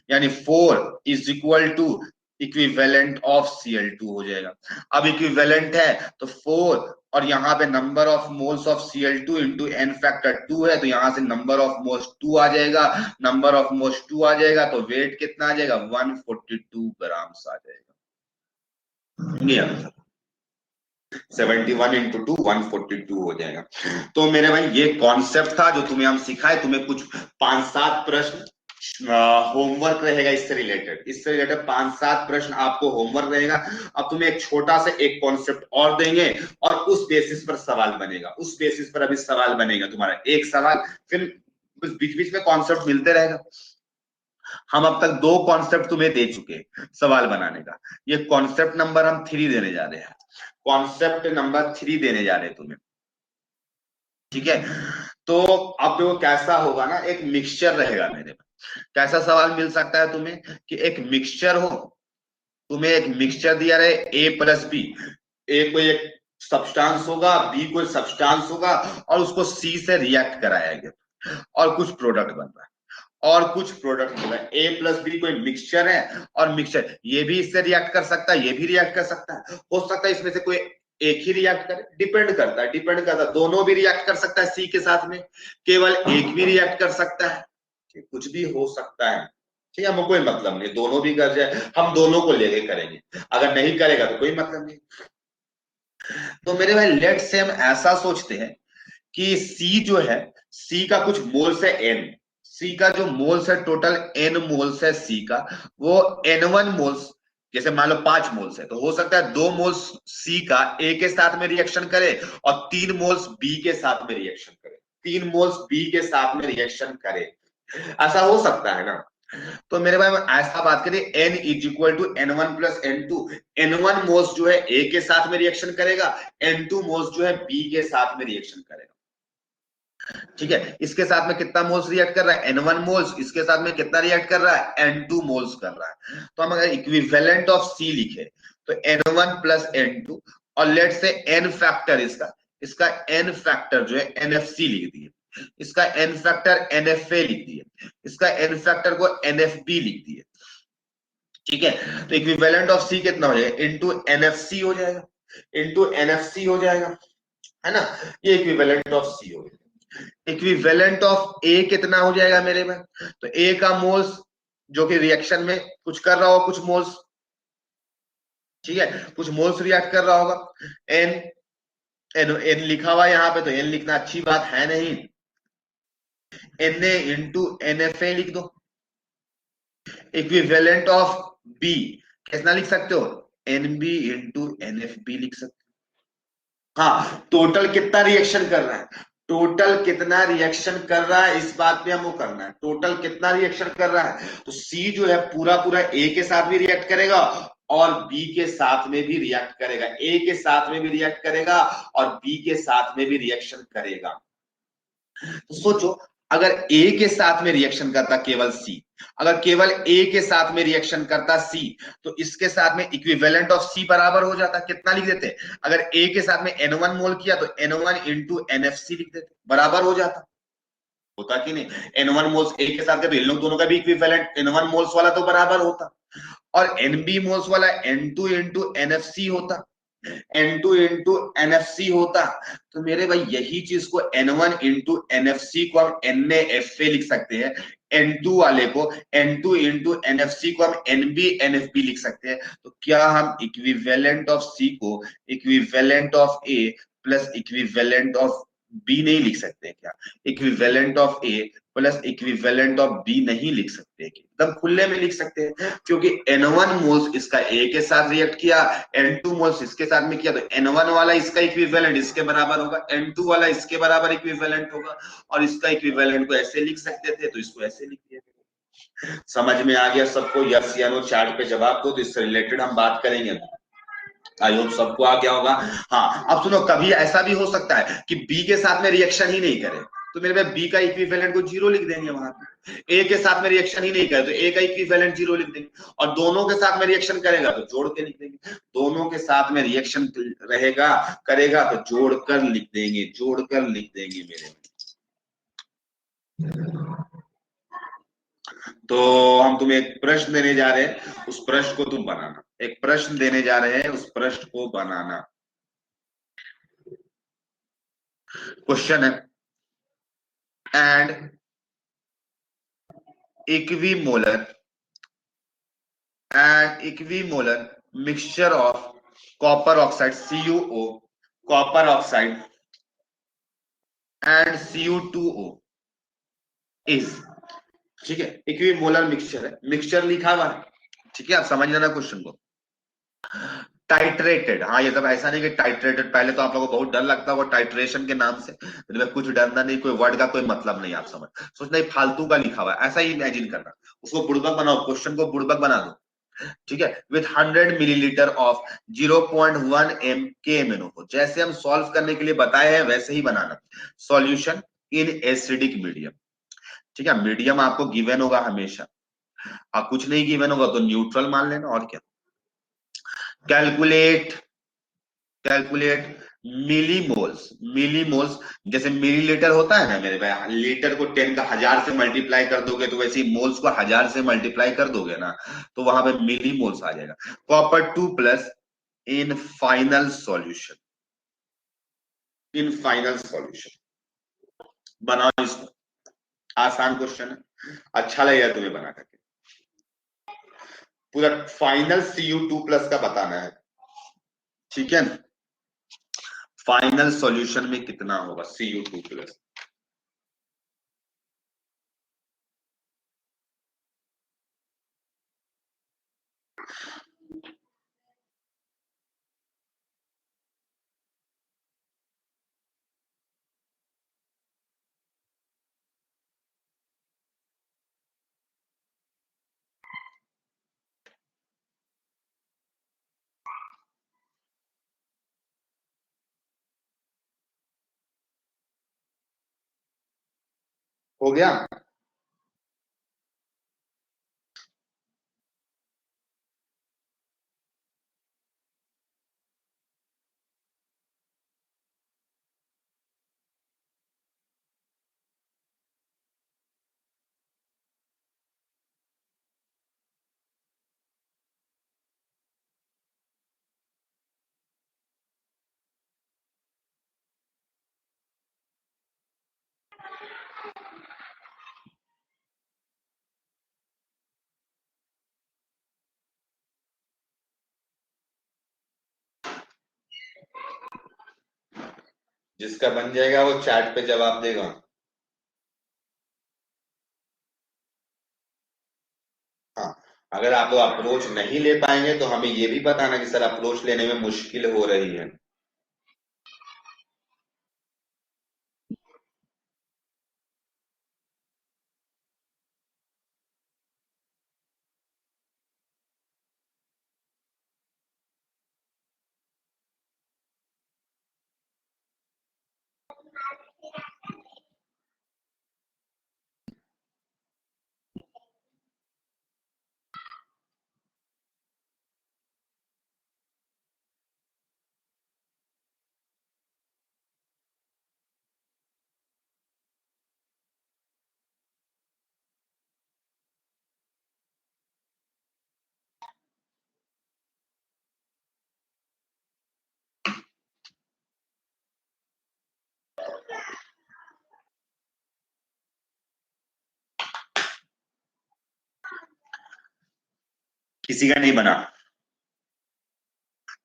यानी 4 is equal to equivalent of Cl2 हो जाएगा। अब इक्विवेलेंट है तो 4, और यहाँ पे number of moles of Cl2 into N factor 2 है, तो यहाँ से नंबर ऑफ मोल्स 2 आ जाएगा। नंबर ऑफ मोल्स 2 आ जाएगा तो वेट कितना आ जाएगा? 142 ग्राम्स आ जाएगा। 71 इंटू 2 142 हो जाएगा। तो मेरे भाई ये कॉन्सेप्ट था जो तुम्हें हम सिखाए। तुम्हें कुछ 5-7 प्रश्न होमवर्क रहेगा इससे रिलेटेड, 5-7 प्रश्न आपको होमवर्क रहेगा। अब तुम्हें एक छोटा सा एक कॉन्सेप्ट और देंगे, और उस बेसिस पर सवाल बनेगा, उस बेसिस पर अभी सवाल बनेगा तुम्हारा एक सवाल, फिर बीच बीच में कॉन्सेप्ट मिलते रहेगा। हम अब तक 2 कॉन्सेप्ट तुम्हें दे चुके हैं सवाल बनाने का, ये कॉन्सेप्ट नंबर हम 3 देने जा रहे हैं, कॉन्सेप्ट नंबर 3 देने जा रहे हैं तुम्हें। ठीक है, तो अब वो कैसा होगा ना, एक मिक्सचर रहेगा मेरे में। कैसा सवाल मिल सकता है तुम्हें कि एक मिक्सचर हो, तुम्हें एक मिक्सचर दिया रहे A+B, ए कोई एक सब्सटेंस होगा, बी कोई सब्सटेंस होगा, और उसको सी से रिएक्ट कराया गया और कुछ प्रोडक्ट बन रहा है, और कुछ प्रोडक्ट मिला। A+B कोई मिक्सचर है, और मिक्सचर ये भी इससे रिएक्ट कर सकता है, ये भी रिएक्ट कर सकता है, हो सकता है इसमें से कोई एक ही रिएक्ट करे, डिपेंड करता है, दोनों भी रिएक्ट कर सकता है सी के साथ में, केवल एक भी रिएक्ट कर सकता है, कुछ भी हो सकता है। ठीक है, हमें कोई मतलब नहीं, दोनों भी कर जाए, हम दोनों को लेके करेंगे, अगर नहीं करेगा तो कोई मतलब नहीं। तो मेरे भाई लेट से हम ऐसा सोचते हैं कि सी जो है, सी का कुछ मोल्स है एन, सी का जो मोल्स है टोटल एन मोल्स है सी का, वो N1 मोल्स, जैसे मान लो 5 मोल्स है, तो हो सकता है 2 मोल्स सी का ए के साथ में रिएक्शन करे, और 3 मोल्स बी के साथ में रिएक्शन करे, 3 मोल्स बी के साथ में रिएक्शन करे, ऐसा हो सकता है ना। तो मेरे भाई ऐसा बात करें, n is equal to N1 plus N2, N1 moles जो है ए के साथ में रिएक्शन करेगा, N2 मोल्स जो है बी के साथ में रिएक्शन करेगा। ठीक है, इसके साथ में कितना मोल्स रिएक्ट कर रहा है? N1 मोल्स, इसके साथ में कितना रिएक्ट कर रहा है? N2 मोल्स कर रहा है। तो हम अगर इक्विवेलेंट ऑफ सी लिखे तो N1 प्लस N2, और लेट से एन फैक्टर इसका एन फैक्टर जो है NFC लिख दिए, इसका एन फैक्टर NFA लिख दिए, इसका एन फैक्टर को NFB लिख दिए। ठीक है, तो इक्विवेलेंट ऑफ सी कितना हो जाएगा? इंटू NFC हो जाएगा, इंटू NFC हो जाएगा। है ना। ये इक्विवेलेंट ऑफ सी हो गया। इक्विवेलेंट ऑफ ए कितना हो जाएगा मेरे में, तो ए का मोल्स जो कि रिएक्शन में कुछ कर रहा हो, कुछ मोल्स, ठीक है, कुछ मोल्स रिएक्ट कर रहा होगा। एन, एन लिखा हुआ है यहाँ पे, तो एन लिखना अच्छी बात है नहीं, N A into N F A लिख दो। इक्विवेलेंट ऑफ बी कितना लिख सकते हो, N B into N F B लिख सकते हो। हाँ, टोटल कितना रिएक्शन कर रहा है, टोटल कितना रिएक्शन कर रहा है, इस बात पे हमको करना है, टोटल कितना रिएक्शन कर रहा है। तो सी जो है पूरा पूरा ए के साथ भी रिएक्ट करेगा और बी के साथ में भी रिएक्ट करेगा, ए के साथ में भी रिएक्ट करेगा और बी के साथ में भी रिएक्शन करेगा। तो सोचो, अगर ए के साथ में रिएक्शन करता केवल सी, अगर केवल ए के साथ में रिएक्शन करता सी, तो इसके साथ में इक्विवेलेंट ऑफ सी बराबर हो जाता, कितना लिख देते, अगर ए के साथ में N1 मोल किया तो N1 इंटू NFC लिख देते, बराबर हो जाता, होता कि नहीं। N1 मोल्स ए के साथ के तो इन लोग दोनों का भी इक्विवेलेंट N1 मोल्स वाला तो बराबर होता, और NB मोल्स वाला N2 इंटू NFC होता, N2 इंटू NFC होता। तो मेरे भाई यही चीज को N1 इंटू NFC को हम NAFA लिख सकते हैं, N2 वाले को N2 इंटू NFC को हम NB NFB लिख सकते हैं। तो क्या हम इक्विवेलेंट ऑफ C को equivalent of A plus equivalent of B नहीं लिख सकते क्या, equivalent of A plus equivalent of B नहीं लिख सकते, एकदम खुले में लिख सकते हैं, क्योंकि N1 मोल्स इसका ए के साथ रिएक्ट किया, N2 मोल्स इसके साथ में किया, तो N1 वाला इसका इक्विवेलेंट इसके बराबर होगा, N2 वाला इसके बराबर इक्विवेलेंट होगा, और इसका इक्विवेलेंट को ऐसे लिख सकते थे तो इसको ऐसे लिख दिया। समझ में आ गया सबको, यस या नो चार्ट पे जवाब दो, तो इससे रिलेटेड हम बात करेंगे। आई होप सबको आ गया होगा। हाँ, अब सुनो, कभी ऐसा भी हो सकता है कि बी के साथ में रिएक्शन ही नहीं करे, तो मेरे भाई बी का इक्विवेलेंट को जीरो लिख देंगे वहां पे। ए के साथ में रिएक्शन ही नहीं करे तो ए का इक्विवेलेंट जीरो लिख देंगे, और दोनों के साथ में रिएक्शन करेगा तो जोड़ के लिख देंगे, दोनों के साथ में रिएक्शन रहेगा करेगा तो जोड़कर लिख देंगे, जोड़कर लिख देंगे मेरे। तो हम तुम्हें एक प्रश्न देने जा रहे हैं, उस प्रश्न को तुम बनाना, एक प्रश्न देने जा रहे हैं, उस प्रश्न को बनाना। क्वेश्चन है, and equimolar mixture of copper oxide CuO, copper oxide and Cu2O is, ठीक है, इक्विमोलर मिक्सचर है, मिक्सचर लिखा हुआ है, ठीक है, आप समझ लेना क्वेश्चन को। टाइट्रेटेड, हाँ ये सब ऐसा नहीं कि टाइट्रेटेड, पहले तो आप लोगों को बहुत डर लगता होगा टाइट्रेशन के नाम से, तो कुछ डरना नहीं, कोई वर्ड का कोई मतलब नहीं, आप समझ सोचना ही फालतू का लिखा हुआ है, ऐसा ही इमेजिन करना, उसको बुड़बक बनाओ, क्वेश्चन को बुड़बक बना दो, ठीक है, विथ 100 मिलीलीटर ऑफ 0.1 एम के एमएनओ, जैसे हम सॉल्व करने के लिए बताए हैं वैसे ही बनाना। सॉल्यूशन इन एसिडिक मीडियम, ठीक है, मीडियम आपको गिवन होगा हमेशा, कुछ नहीं गिवन होगा तो न्यूट्रल मान लेना, और क्या। कैलकुलेट, कैलकुलेट मिलीमोल्स, मिलीमोल्स जैसे मिलीलीटर होता है ना मेरे भाई, लीटर को 10 का 1000 से मल्टीप्लाई कर दोगे तो वैसे ही मोल्स को 1000 से मल्टीप्लाई कर दोगे ना, तो वहां पे मिलीमोल्स आ जाएगा। Copper 2 plus in final solution, in final solution, बनाओ इसको, आसान क्वेश्चन है, अच्छा लगेगा तुम्हें बना करके। पूरा फाइनल Cu2 प्लस का बताना है, ठीक है, फाइनल सॉल्यूशन में कितना होगा Cu2 प्लस। हो गया। जिसका बन जाएगा वो चैट पे जवाब देगा। हाँ, अगर आप लोग अप्रोच नहीं ले पाएंगे तो हमें ये भी बताना कि सर अप्रोच लेने में मुश्किल हो रही है। किसी का नहीं बना।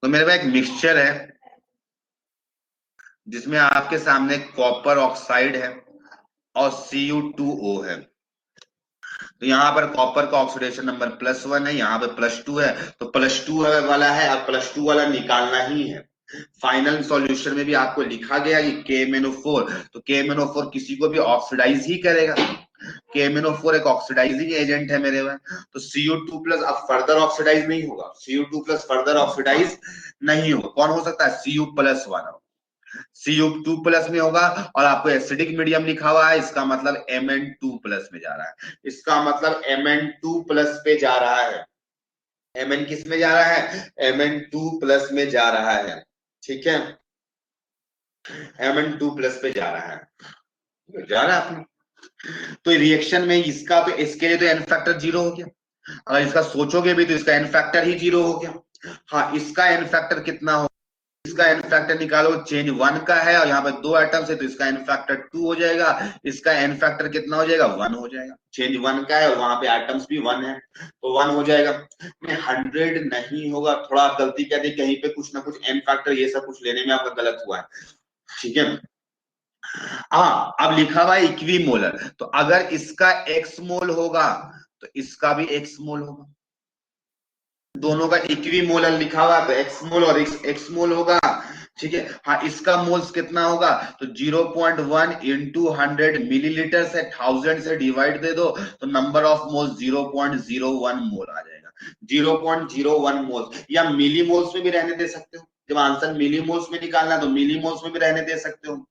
तो मेरे पास एक मिक्सचर है जिसमें आपके सामने कॉपर ऑक्साइड है और Cu2O है। तो यहाँ पर कॉपर का ऑक्सीडेशन नंबर +1 है, यहाँ पे +2 है, तो +2 वाला है और +2 वाला निकालना ही है। फाइनल सॉल्यूशन में भी आपको लिखा गया कि KMnO4, तो KMnO4 किसी को भी ऑक्सीडाइज ही करेगा। KMnO4 एक ऑक्सीडाइजिंग एजेंट है मेरे में। तो Cu2+ अब फर्दर ऑक्सीडाइज नहीं होगा, Cu2+ फर्दर ऑक्सीडाइज नहीं होगा। कौन हो सकता है? Cu+1। Cu2+ में होगा और आपको एसिडिक मीडियम लिखा हुआ है, इसका मतलब Mn2+ में जा रहा है। इसका मतलब Mn2+ पे जा रहा है। Mn किस में जा रहा है? Mn2+ में जा रहा है। ठीक है, Mn2+ पे जा रहा है, जा रहा है अपने। तो रिएक्शन में इसका तो, इसके लिए तो एन फैक्टर 0 हो गया। अगर इसका सोचोगे भी तो इसका एन फैक्टर ही 0 हो गया। हाँ, इसका एन फैक्टर कितना हो? इसका एन फैक्टर निकालो, चेंज 1 का है और यहाँ पे 2 एटम्स है तो इसका एन फैक्टर 2 हो जाएगा। इसका एन फैक्टर कितना हो जाएगा? 1 हो जाएगा। चेंज 1 का है और वहां पे एटम्स भी 1 है तो 1 हो जाएगा। में 100 नहीं होगा, थोड़ा आप गलती कर दी कहीं पे, कुछ ना कुछ एन फैक्टर ये सब कुछ लेने में आपका गलत हुआ है। ठीक है। हाँ, अब लिखा हुआ है इक्वी मोलर, तो अगर इसका एक्स मोल होगा तो इसका भी एक्स मोल होगा। दोनों का इक्वी मोलर लिखा हुआ है तो एक्स मोल और एक्स मोल होगा। ठीक है। हाँ, इसका मोल्स कितना होगा? तो 0.1 इंटू 100 मिलीलीटर से 1000 से डिवाइड दे दो तो नंबर ऑफ मोल्स 0.01 मोल आ जाएगा। 0.01 मोल्स, या मिली मोल्स में भी रहने दे सकते हो। जब आंसर मिली मोल्स में निकालना तो मिली मोल्स में भी रहने दे सकते हो।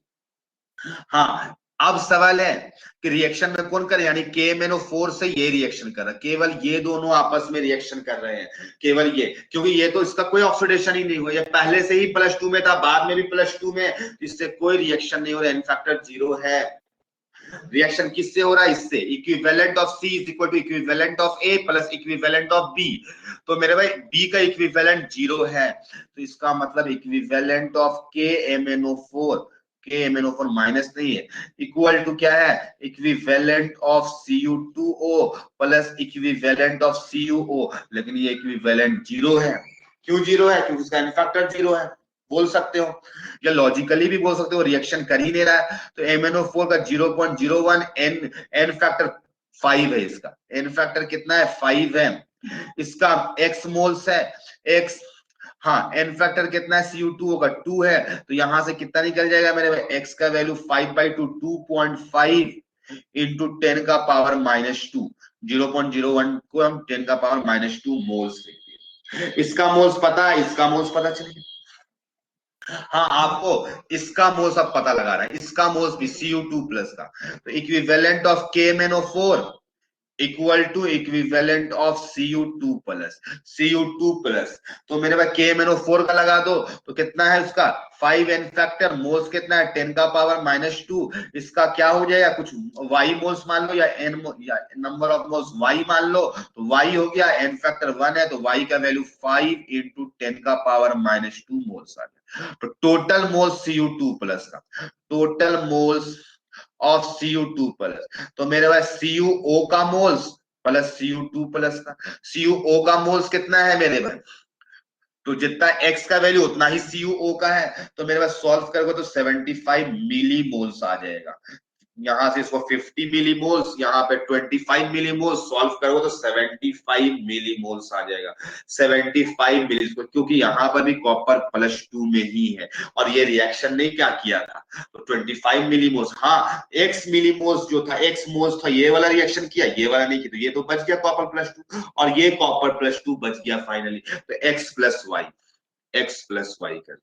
हाँ, अब सवाल है कि रिएक्शन में कौन करे, यानी KMnO4 से ये रिएक्शन कर रहा है, केवल ये दोनों आपस में रिएक्शन कर रहे हैं, केवल ये, क्योंकि ये तो इसका कोई ऑक्सीडेशन ही नहीं हुआ, ये पहले से ही +2 में था, बाद में भी +2 में, इससे कोई रिएक्शन नहीं हो रहा, इनफैक्टर 0 है। रिएक्शन किससे हो रहा है? इससे। Equivalent of C is equal to equivalent of A plus equivalent of B। तो मेरे भाई B का इक्विवेलेंट 0 है, तो इसका मतलब equivalent of KMnO4, KMnO4 minus नहीं है, इक्वल टू क्या है? Equivalent of Cu2O plus equivalent of CuO, लेकिन ये इक्विवेलेंट 0 है। क्यों 0 है? क्योंकि इसका इनफैक्टर 0 है। बोल सकते हो या लॉजिकली भी बोल सकते हो, रिएक्शन कर ही नहीं रहा है। तो MnO4 का 0.01, एन फैक्टर 5 है, इसका एन फैक्टर कितना है? 5 है। इसका एक्स मोल्स है, एक्स, हाँ, एन फैक्टर कितना है? Cu2 का 2 है, तो यहां से कितना निकल जाएगा मेरे भाई? एक्स का वैल्यू 5/2, 2.5 इंटू 10 का पावर -2। 0.01 को हम 10 का पावर -2 मोल्स लिखते हैं। इसका मोल्स पता है, इसका मोल्स पता चलेगा। हाँ, आपको इसका मोल्स अब पता लगा रहा है, इसका मोल्स भी Cu2+ का, तो equivalent of KMnO4 equal to equivalent of Cu2+। Cu2+, तो मेरे पास KMnO4 का लगा दो तो कितना है उसका? 5 एन फैक्टर, मोल्स कितना है? 10 का पावर -2। इसका क्या हो जाएगा? कुछ y मोल्स मान लो या n, या नंबर ऑफ मोल्स y मान लो, तो y हो गया, एन फैक्टर 1 है तो y का वैल्यू 5 इंटू 10 का पावर -2 मोल्स आ गया। तो टोटल मोल्स Cu2+ का, टोटल मोल्स ऑफ Cu2+, तो मेरे पास CuO का मोल्स प्लस Cu2+ का, CuO का मोल्स कितना है मेरे पास? तो जितना x का वैल्यू उतना ही CuO का है, तो मेरे पास सॉल्व करोगे तो 75 मिली मोल्स आ जाएगा। यहां से इसको 50 मिली मोल्स, यहाँ पे 25 मिली मोल्स, सॉल्व करोगे तो 75 मिली मोल्स आ जाएगा। 75 मिली, क्योंकि यहाँ पर भी कॉपर +2 में ही है और ये रिएक्शन ने क्या किया था, तो 25 मिली मोल्स, हाँ x मिली मोल्स जो था, x मोल्स था, ये वाला रिएक्शन किया, ये वाला नहीं किया, तो ये तो बच गया कॉपर +2 और ये कॉपर +2 बच गया फाइनली, तो x + y कर,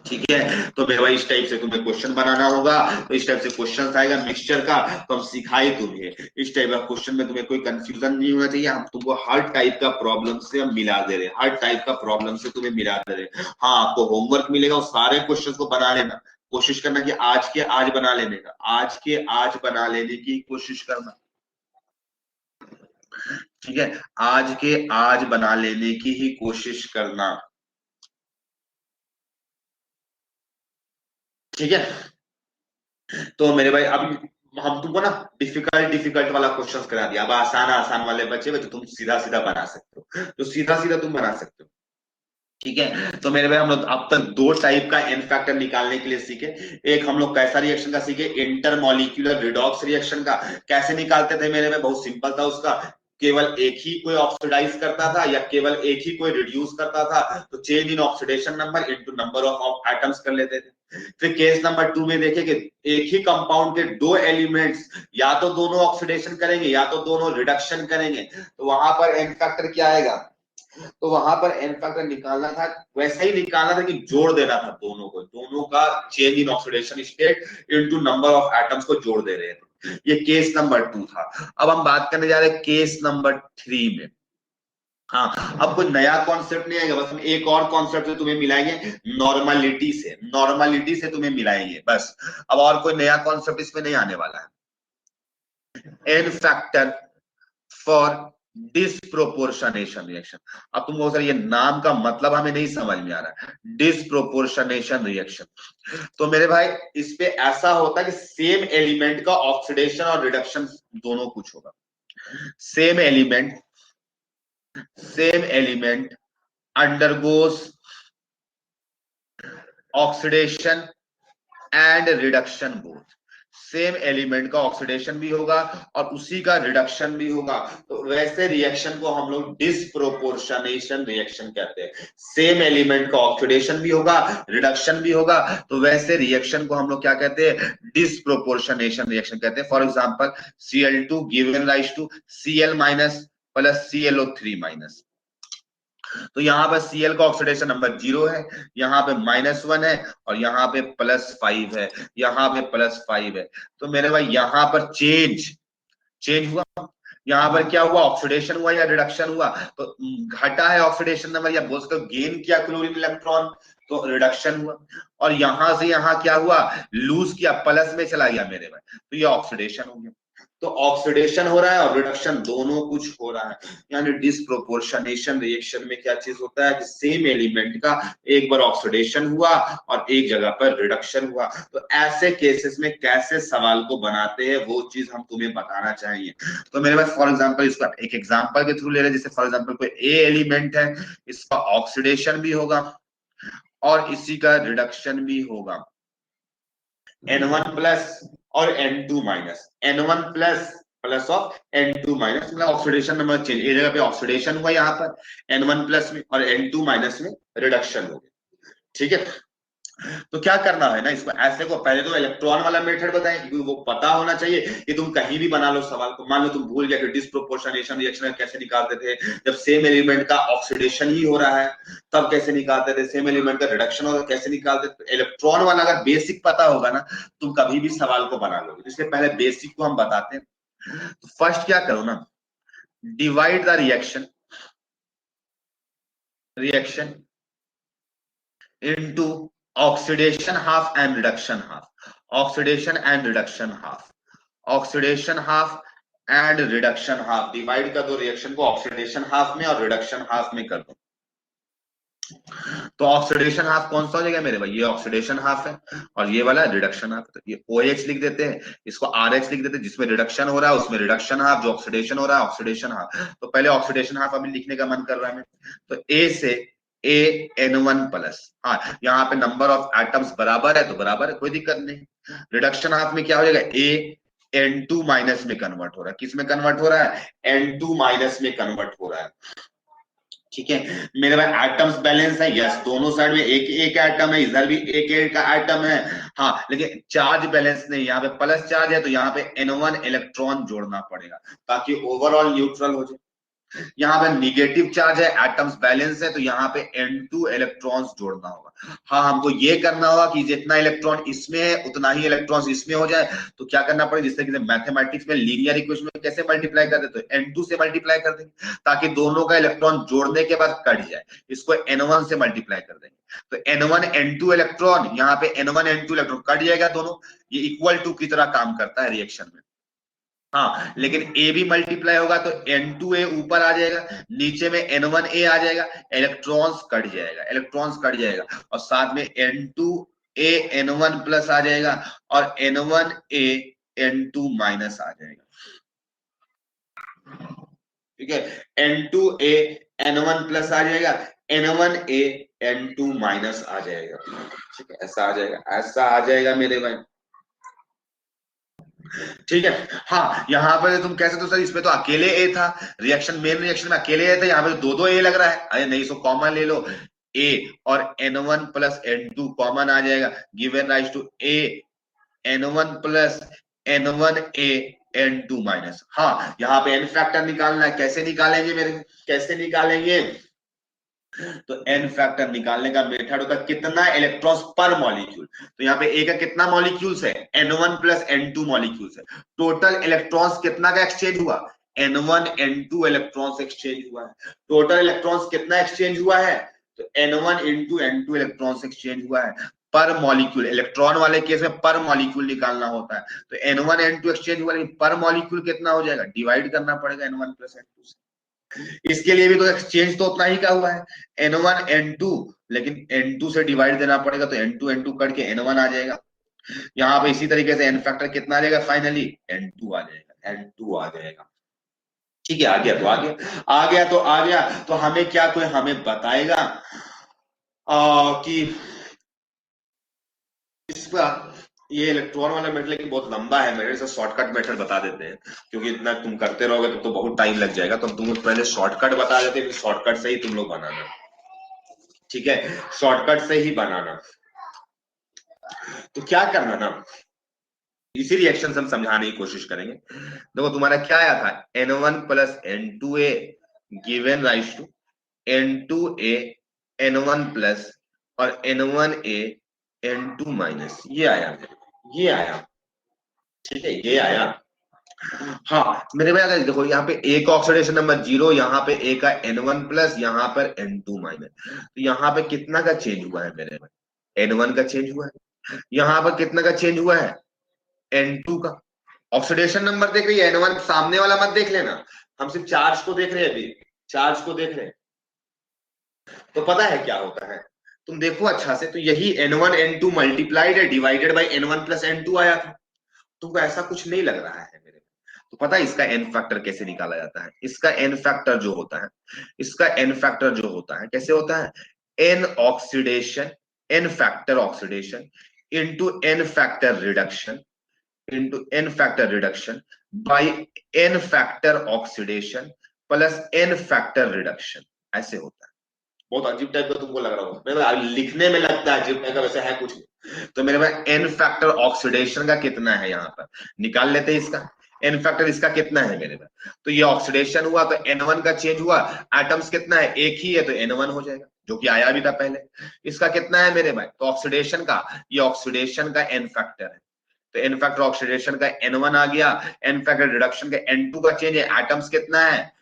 ठीक है। तो मेरे भाई इस टाइप से तुम्हें क्वेश्चन बनाना होगा, तो इस टाइप से क्वेश्चन आएगा मिक्सचर का, तो हम सिखाए तुम्हें इस टाइप का क्वेश्चन में, तुम्हें कोई कंफ्यूजन नहीं होना चाहिए। हम तुमको हर टाइप का प्रॉब्लम से हम मिला दे रहे हैं, हर टाइप का प्रॉब्लम से तुम्हें मिला दे रहे हैं। हाँ, आपको होमवर्क मिलेगा, उस सारे क्वेश्चन को बना लेना, कोशिश करना कि आज के आज बना लेने का, आज के आज बना लेने की कोशिश करना, ठीक है, आज के आज बना लेने की ही कोशिश करना, ठीक है। तो मेरे भाई अब हम तुमको ना डिफिकल्ट डिफिकल्ट वाला क्वेश्चन करा दिया, अब आसान आसान वाले बचे हुए तो तुम सीधा सीधा बना सकते हो, तो सीधा सीधा तुम बना सकते हो, ठीक है। तो मेरे भाई हम लोग अब तक दो टाइप का एन फैक्टर निकालने के लिए सीखे। एक हम लोग कैसा रिएक्शन का सीखे, इंटरमॉलिक्यूलर रिडॉक्स रिएक्शन का कैसे निकालते थे मेरे में, बहुत सिंपल था उसका, केवल एक ही कोई ऑक्सीडाइज करता था या केवल एक ही कोई रिड्यूस करता था, तो change in oxidation number into number of atoms कर लेते थे। फिर केस नंबर 2 में देखे कि एक ही कंपाउंड के दो एलिमेंट्स, या तो दोनों ऑक्सीडेशन करेंगे या तो दोनों रिडक्शन करेंगे, तो वहां पर एन फैक्टर क्या आएगा, तो वहां पर एन फैक्टर निकालना था, वैसा ही निकालना था कि जोड़ देना था दोनों को, दोनों का change in oxidation state into number of atoms को जोड़ दे रहे थे। ये केस नंबर 2 था। अब हम बात करने जा रहे हैं केस नंबर 3 में। हाँ, अब कोई नया कॉन्सेप्ट नहीं आएगा, बस हम एक और कॉन्सेप्ट से तुम्हें मिलाएंगे, नॉर्मलिटी से, नॉर्मलिटी से तुम्हें मिलाएंगे बस। अब और कोई नया कॉन्सेप्ट इसमें नहीं आने वाला है। N factor for disproportionation reaction. अब तुम बहुत सारे, ये नाम का मतलब हमें नहीं समझ में आ रहा है, डिसप्रोपोर्शनेशन रिएक्शन। तो मेरे भाई इस पे ऐसा होता है कि सेम एलिमेंट का ऑक्सीडेशन और रिडक्शन दोनों कुछ होगा, same element, same element undergoes oxidation and reduction both, same element का ऑक्सीडेशन भी होगा और उसी का रिडक्शन भी होगा, तो वैसे रिएक्शन को हम लोग डिसप्रोपोर्शनेशन रिएक्शन कहते हैं। सेम एलिमेंट का ऑक्सीडेशन भी होगा, रिडक्शन भी होगा, तो वैसे रिएक्शन को हम लोग क्या कहते हैं, डिसप्रोपोर्शनेशन रिएक्शन कहते हैं। For example Cl2 given rise to Cl minus plus ClO3 minus, तो यहाँ पर Cl का ऑक्सीडेशन नंबर 0 है, यहाँ पे -1 है और यहाँ पे +5 है, यहाँ पे +5 है, तो मेरे भाई यहाँ पर चेंज चेंज हुआ, यहाँ पर क्या हुआ, ऑक्सीडेशन हुआ या रिडक्शन हुआ, तो घटा है ऑक्सीडेशन नंबर, या बोल सकते हो गेन किया क्लोरीन इलेक्ट्रॉन, तो रिडक्शन हुआ, और यहां से यहाँ क्या हुआ, लूज किया, प्लस में चला गया मेरे भाई, तो ये ऑक्सीडेशन हो गया। तो ऑक्सीडेशन हो रहा है और रिडक्शन दोनों कुछ हो रहा है, यानी डिसप्रोपोर्शनेशन रिएक्शन में क्या चीज होता है कि सेम एलिमेंट का एक बार ऑक्सीडेशन हुआ और एक जगह पर रिडक्शन हुआ, तो ऐसे केसेस में कैसे सवाल को बनाते हैं वो चीज हम तुम्हें बताना चाहिए। तो मेरे पास फॉर एग्जांपल इसका एक एग्जांपल के थ्रू ले रहे हैं, जैसे फॉर एग्जांपल कोई ए एलिमेंट है, इसका ऑक्सीडेशन भी होगा और इसी का रिडक्शन भी होगा, N1 प्लस और N2 minus, N1 plus plus of N2 minus, मतलब ऑक्सीडेशन नंबर चेंज, एक जगह पे ऑक्सीडेशन हुआ यहाँ पर N1 प्लस में और N2 माइनस में रिडक्शन हो गया, ठीक है। तो क्या करना है ना, इसको ऐसे को पहले तो इलेक्ट्रॉन वाला मेथड बताएं, क्योंकि वो पता होना चाहिए कि तुम कहीं भी बना लो सवाल को, मान लो तुम भूल गया कि डिसप्रोपोर्शनेशन रिएक्शन कैसे निकालते थे, जब सेम एलिमेंट का ऑक्सीडेशन ही हो रहा है तब कैसे निकालते थे, सेम एलिमेंट का रिडक्शन हो रहा है कैसे निकालते थे। इलेक्ट्रॉन वाला अगर बेसिक पता होगा ना, तुम कभी भी सवाल को बना लोगे, इसलिए पहले बेसिक को हम बताते हैं। तो फर्स्ट क्या करो ना, divide the reaction reaction into oxidation half and reduction half, oxidation and reduction half, oxidation half and reduction half, divide कर दो रिएक्शन को ऑक्सीडेशन हाफ में और रिडक्शन हाफ में कर दो। तो ऑक्सीडेशन हाफ कौन सा हो जाएगा मेरे भाई, ये ऑक्सीडेशन हाफ है और ये वाला रिडक्शन हाफ, तो ये OH लिख देते हैं, इसको RH लिख देते हैं, जिसमें रिडक्शन हो रहा है उसमें रिडक्शन हाफ, जो ऑक्सीडेशन हो रहा है ऑक्सीडेशन हाफ। तो पहले ऑक्सीडेशन हाफ अभी लिखने का मन कर रहा है, तो A से AN1 प्लस, हाँ यहाँ पे नंबर ऑफ एटम्स बराबर है तो बराबर है, कोई दिक्कत नहीं। रिडक्शन हाफ में क्या हो जाएगा, AN2 माइनस में कन्वर्ट हो रहा है, किस में कन्वर्ट हो रहा है, N2 माइनस में कन्वर्ट हो रहा है। ठीक है मेरे भाई, एटम्स बैलेंस है, यस दोनों साइड में एक एक एटम है, इधर भी एक एक का एटम है, हाँ लेकिन चार्ज बैलेंस नहीं, यहाँ पे प्लस चार्ज है तो यहाँ पे N1 इलेक्ट्रॉन जोड़ना पड़ेगा ताकि ओवरऑल न्यूट्रल हो जाए। यहाँ पे निगेटिव चार्ज है, एटम्स बैलेंस है तो यहाँ पे N2 इलेक्ट्रॉन्स जोड़ना होगा। हाँ हमको ये करना होगा कि जितना इलेक्ट्रॉन इसमें है उतना ही इलेक्ट्रॉन्स इसमें हो जाए, तो क्या करना पड़ेगा, जिससे कि मैथमेटिक्स में लीनियर इक्वेशन में कैसे मल्टीप्लाई कर देते हैं, N2 से मल्टीप्लाई कर देंगे ताकि दोनों का इलेक्ट्रॉन जोड़ने के बाद कट जाए, इसको N1 से मल्टीप्लाई कर देंगे तो N1 N2 इलेक्ट्रॉन, यहाँ पे N1 N2 इलेक्ट्रॉन कट जाएगा दोनों, ये इक्वल टू की तरह काम करता है रिएक्शन में। हाँ लेकिन A भी मल्टीप्लाई होगा तो N2A ऊपर आ जाएगा, नीचे में N1A आ जाएगा, इलेक्ट्रॉन्स कट जाएगा, इलेक्ट्रॉन्स कट जाएगा और साथ में N2A N1 प्लस आ जाएगा और N1A N2 माइनस आ जाएगा। ठीक है N2A N1 प्लस आ जाएगा, N1A N2 माइनस आ जाएगा। ठीक है ऐसा आ जाएगा, ऐसा आ जाएगा मेरे भाई। ठीक है हाँ यहाँ पर तुम कैसे, तो सर इसमें तो अकेले ए था, रिएक्शन मेन रिएक्शन में अकेले ए था, यहाँ पे तो दो दो ए लग रहा है, अरे नहीं, सो कॉमन ले लो, ए और N1 प्लस N2 कॉमन आ जाएगा, given rise to A N1 plus N1A N2 minus. हाँ यहाँ पे एन फैक्टर निकालना है, कैसे निकालेंगे मेरे, कैसे निकालेंगे, तो एन फैक्टर निकालने का मेथड होता है कितना इलेक्ट्रॉन्स पर मॉलिक्यूल, तो यहाँ पे ए का कितना मॉलिक्यूल्स है, N1 प्लस N2 मॉलिक्यूल्स है, टोटल इलेक्ट्रॉन्स कितना का एक्सचेंज हुआ, N1 N2 इलेक्ट्रॉन्स एक्सचेंज हुआ है, टोटल इलेक्ट्रॉन्स कितना एक्सचेंज हुआ है, तो N1 into N2 electrons exchange हुआ है पर मॉलिक्यूल, इलेक्ट्रॉन वाले केस में पर मॉलिक्यूल निकालना होता है, तो N1 N2 एक्सचेंज हुआ, लेकिन पर मॉलिक्यूल कितना हो जाएगा, डिवाइड करना पड़ेगा N1 प्लस N2 से, इसके लिए भी तो एक्सचेंज तो उतना ही का हुआ है N1 N2, लेकिन N2 से डिवाइड देना पड़ेगा तो N2 N2 कट के N1 आ जाएगा, यहाँ पे इसी तरीके से एन फैक्टर कितना आ जाएगा, फाइनली N2 आ जाएगा, N2 आ जाएगा। ठीक है आ गया तो आ गया, आ गया तो आ गया, तो हमें क्या, कोई हमें बताएगा कि इसका ये इलेक्ट्रॉन वाला मेथड लेकिन बहुत लंबा है, मेरे से शॉर्टकट मेथड बता देते हैं, क्योंकि इतना तुम करते रहोगे तो बहुत टाइम लग जाएगा, तो तुम पहले शॉर्टकट बता देते हैं, शॉर्टकट से ही तुम लोग बनाना। ठीक है शॉर्टकट से ही बनाना, तो क्या करना ना, इसी रिएक्शन से हम समझाने की कोशिश करेंगे। देखो तुम्हारा क्या आया था, N1 plus N2A given rise to N2A N1 plus और N1A N2 माइनस, ये आया, ये आया। ठीक है ये आया। हाँ मेरे भाई अगर देखो यहाँ पे ए का ऑक्सीडेशन नंबर 0, यहाँ पे ए का N1 प्लस, यहाँ पर N2 माइनस, तो यहाँ पे कितना का चेंज हुआ है मेरे भाई, N1 का चेंज हुआ है, यहाँ पर कितना का चेंज हुआ है, N2 का। ऑक्सीडेशन नंबर देख रही है, N1 सामने वाला मत देख लेना, हम सिर्फ चार्ज को देख रहे हैं, अभी चार्ज को देख रहे हैं, तो पता है क्या होता है, तुम देखो अच्छा से, तो यही N1 N2 मल्टीप्लाइड है divided by N1 plus N2 आया था, तुमको ऐसा कुछ नहीं लग रहा है मेरे, तो पता है इसका एन फैक्टर कैसे निकाला जाता है, इसका एन फैक्टर जो होता है, इसका एन फैक्टर जो होता है कैसे होता है, N oxidation, N factor oxidation into N factor reduction, into N factor reduction by N factor oxidation plus N factor reduction, ऐसे होता है। बहुत अजीब टाइप का तुमको लग रहा होगा, मेरे लिखने में लगता है अजीब टाइप का, वैसे है कुछ नहीं। तो मेरे पास एन फैक्टर ऑक्सीडेशन का कितना है, यहाँ पर निकाल लेते हैं इसका, एन फैक्टर इसका कितना है मेरे पास, तो ये ऑक्सीडेशन हुआ तो N1 का चेंज हुआ, एटम्स कितना है, एक ही है तो N1 हो जाएगा, जो कि आया भी था पहले। इसका कितना है मेरे भाई, तो ऑक्सीडेशन का, ये ऑक्सीडेशन का एन फैक्टर है, तो एन फैक्टर ऑक्सीडेशन का N1 आ गया, एन फैक्टर रिडक्शन का N2 का चेंज है, एटम्स कितना है,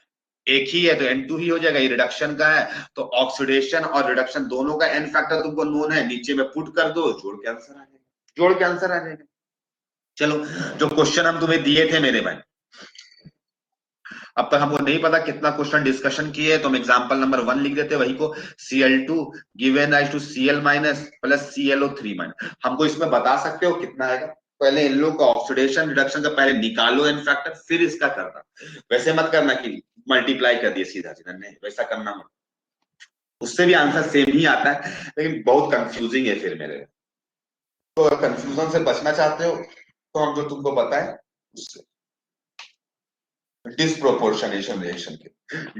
एक ही है तो N2 ही हो जाएगा, ये रिडक्शन का है, तो ऑक्सीडेशन और रिडक्शन दोनों का एन फैक्टर तुमको नोन है, नीचे में पुट कर दो, जोड़ के आंसर आ जाएगा, जोड़ के आंसर आ जाएगा। चलो जो क्वेश्चन हम तुम्हें दिए थे मेरे भाई, अब तक हमको नहीं पता कितना क्वेश्चन डिस्कशन किए, तो हम एग्जांपल नंबर 1 लिख देते, वही को Cl2 given rise to Cl minus plus ClO3 minus, हमको इसमें बता सकते हो कितना आएगा, पहले इन लोग का ऑक्सीडेशन रिडक्शन का पहले निकालो एन फैक्टर, फिर इसका करना, वैसे मत करना कि मल्टीप्लाई कर दिए सीधा सीधा, नहीं वैसा करना मत। उससे भी आंसर सेम ही आता है, लेकिन बहुत कंफ्यूजिंग है फिर मेरे। तो अगर कंफ्यूजन से बचना चाहते हो तो हम जो तुमको बताएं उससे, डिसप्रोपोर्शनेशन रिएक्शन के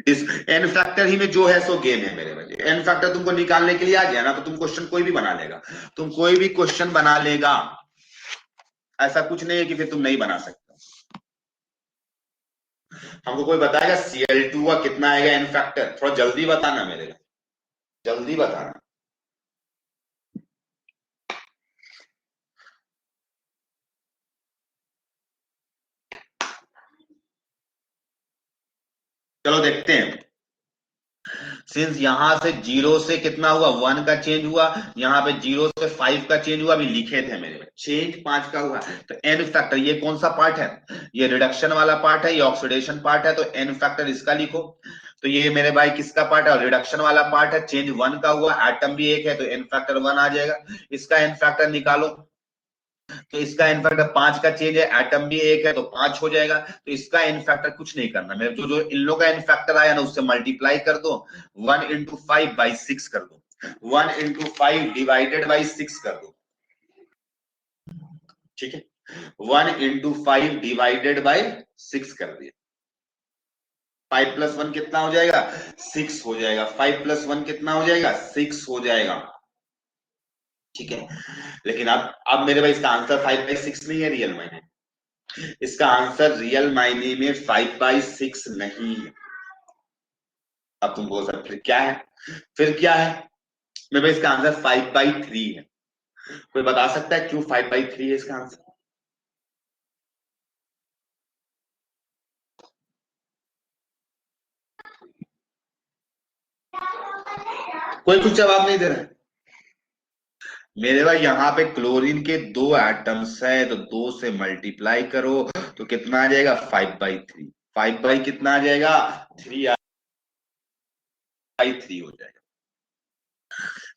डिस एन फैक्टर ही में जो है सो गेम है मेरे बच्चे। एन फैक्टर तुमको निकालने के लिए आ गया ना, तो तुम क्वेश्चन कोई भी बना लेगा, तुम कोई भी क्वेश्चन बना लेगा, ऐसा कुछ नहीं है कि फिर तुम नहीं बना सकते। हमको कोई बताएगा Cl2 का कितना आएगा एन फैक्टर, थोड़ा जल्दी बताना मेरे को, जल्दी बताना। चलो देखते हैं। सिंस यहां से जीरो से कितना हुआ, 1 का चेंज हुआ, यहाँ पे जीरो से 5 का चेंज हुआ, अभी लिखे थे मेरे में चेंज 5 का हुआ। तो एन फैक्टर ये कौन सा पार्ट है, ये रिडक्शन वाला पार्ट है, ये ऑक्सीडेशन पार्ट है, तो एन फैक्टर इसका लिखो। तो ये मेरे भाई किसका पार्ट है, रिडक्शन वाला पार्ट है, चेंज 1 का हुआ, एटम भी एक है, तो एन फैक्टर 1 आ जाएगा। इसका एन फैक्टर निकालो, तो इसका एन फैक्टर 5 का चेंज है, एटम भी एक है, तो 5 हो जाएगा। तो इसका एन फैक्टर कुछ नहीं करना, मेरे जो जो इन लोगों का एन फैक्टर आया ना उससे मल्टीप्लाई कर दो, 1 into 5/6 कर दो, 1 into 5 डिवाइडेड बाई 6 कर दो, ठीक है। 1 into 5 डिवाइडेड बाई 6 कर दिया, 5+1 कितना हो जाएगा, 6 हो जाएगा, 5+1 कितना हो जाएगा, 6 हो जाएगा, ठीक है। लेकिन अब मेरे भाई इसका आंसर 5/6 नहीं है रियल मायने, इसका आंसर रियल मायने में 5/6 नहीं है। अब तुम बोल सकते क्या है, फिर क्या है, मेरे भाई इसका आंसर 5/3 है। कोई बता सकता है क्यों 5/3 है इसका आंसर? कोई कुछ जवाब नहीं दे रहा है मेरे भाई। यहाँ पे क्लोरीन के 2 एटम्स है, तो 2 से मल्टीप्लाई करो तो कितना आ जाएगा, 5/3, 5 बाई कितना आ जाएगा, 3/3 हो जाएगा।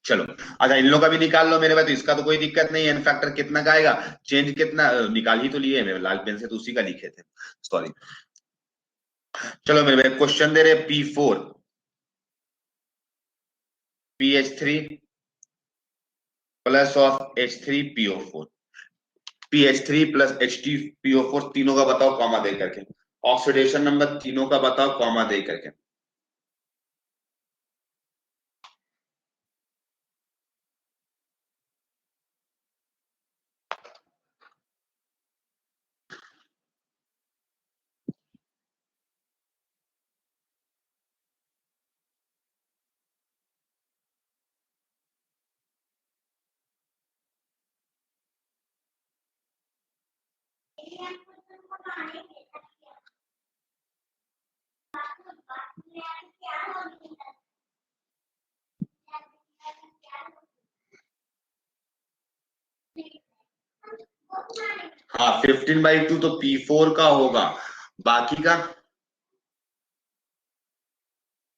चलो, अच्छा इन लोगों का भी निकाल लो मेरे भाई, तो इसका तो कोई दिक्कत नहीं है, एन फैक्टर कितना का आएगा, चेंज कितना निकाल ही तो लिए मेरे लाल पेन से, तो उसी का लिखे थे, सॉरी। चलो मेरे भाई क्वेश्चन दे रहे P4 PH3 plus of H3PO4, PH3 plus HTPO4 तीनों का बताओ कॉमा दे करके, ऑक्सीडेशन नंबर तीनों का बताओ कॉमा दे करके। हाँ 15/2 तो P4 का होगा, बाकी का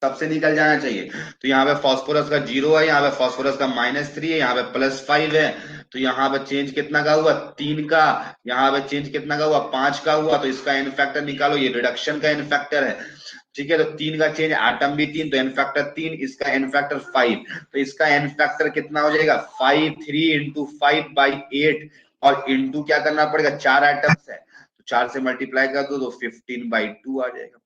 सबसे निकल जाना चाहिए। तो यहाँ पे फास्फोरस का 0 है, यहाँ पे फास्फोरस का -3 है, यहाँ पे +5 है, तो यहाँ पे चेंज कितना का हुआ, 3 का, यहाँ पे चेंज कितना का हुआ, 5 का हुआ, तो इसका एन फैक्टर निकालो, ये रिडक्शन का एन फैक्टर है, ठीक है। तो 3 का चेंज, एटम भी 3, तो एन फैक्टर 3, इसका एन फैक्टर 5, तो इसका एन फैक्टर कितना हो जाएगा, 3 into 5/8, और इंटू क्या करना पड़ेगा, 4 एटम्स है, तो 4 से मल्टीप्लाई कर दो तो 15/2 आ जाएगा,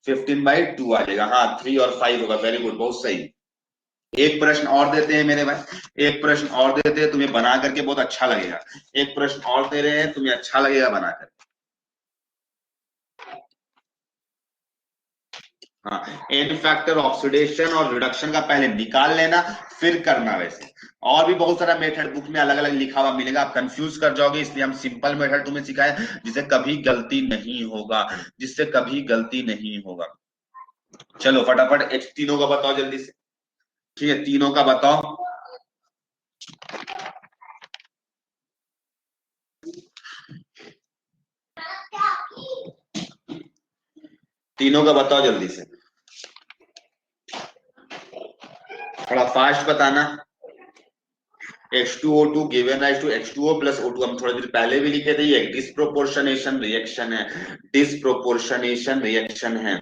15/2 आ जाएगा। हाँ 3 और 5 होगा, वेरी गुड, बहुत सही। एक प्रश्न और देते हैं मेरे भाई, एक प्रश्न और देते हैं, तुम्हें बना करके बहुत अच्छा लगेगा। एक प्रश्न और दे रहे हैं, तुम्हें अच्छा लगेगा बनाकर। हाँ, एन फैक्टर ऑक्सीडेशन और रिडक्शन का पहले निकाल लेना, फिर करना वैसे। और भी बहुत सारा मेथड बुक में अलग अलग लिखा हुआ मिलेगा, आप कंफ्यूज कर जाओगे, इसलिए हम सिंपल मेथड तुम्हें सिखाए, जिससे कभी गलती नहीं होगा, जिससे कभी गलती नहीं होगा। चलो फटाफट तीनों का बताओ जल्दी से, ठीक है, तीनों का बताओ। तीनों का बताओ जल्दी से, थोड़ा फास्ट बताना। H2O2 given rise to H2O plus O2, हम थोड़ी देर पहले भी लिखे थे, ये डिसप्रोपोर्शनेशन रिएक्शन है, डिसप्रोपोर्शनेशन रिएक्शन है।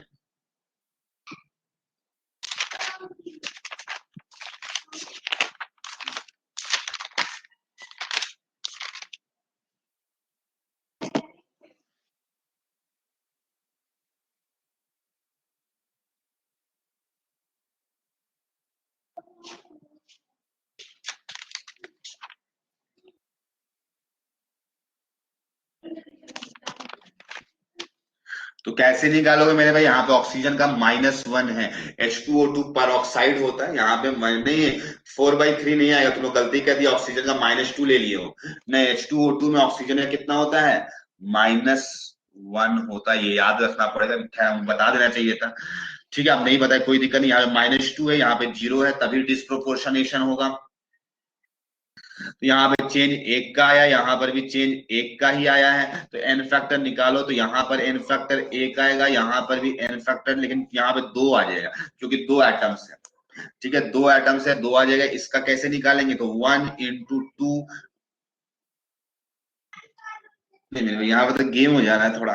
तो कैसे निकालोगे मेरे भाई, यहाँ पे ऑक्सीजन का -1 है, H2O2 पर ऑक्साइड होता है, यहाँ पे नहीं 4/3 नहीं आएगा, तुमने गलती कर दी, ऑक्सीजन का -2 ले लिए हो। नहीं, H2O2 में ऑक्सीजन का कितना होता है, -1 होता है, ये याद रखना पड़ेगा, खैर बता देना चाहिए था। ठीक है, अब नहीं बताया कोई दिक्कत नहीं, यहाँ पे -2 है, यहाँ पे 0 है, तभी डिस्प्रोपोर्शनेशन होगा। तो यहाँ पे चेंज एक का आया, यहाँ पर भी चेंज एक का ही आया है, तो एन फैक्टर निकालो, तो यहाँ पर एन फैक्टर एक आएगा, यहाँ पर भी एन फैक्टर, लेकिन यहाँ पे 2 आ जाएगा क्योंकि 2 एटम्स है। ठीक है, 2 एटम्स है, 2 आ जाएगा, इसका कैसे निकालेंगे, तो 1 × 2, नहीं नहीं यहाँ पर तो गेम हो जा रहा है थोड़ा,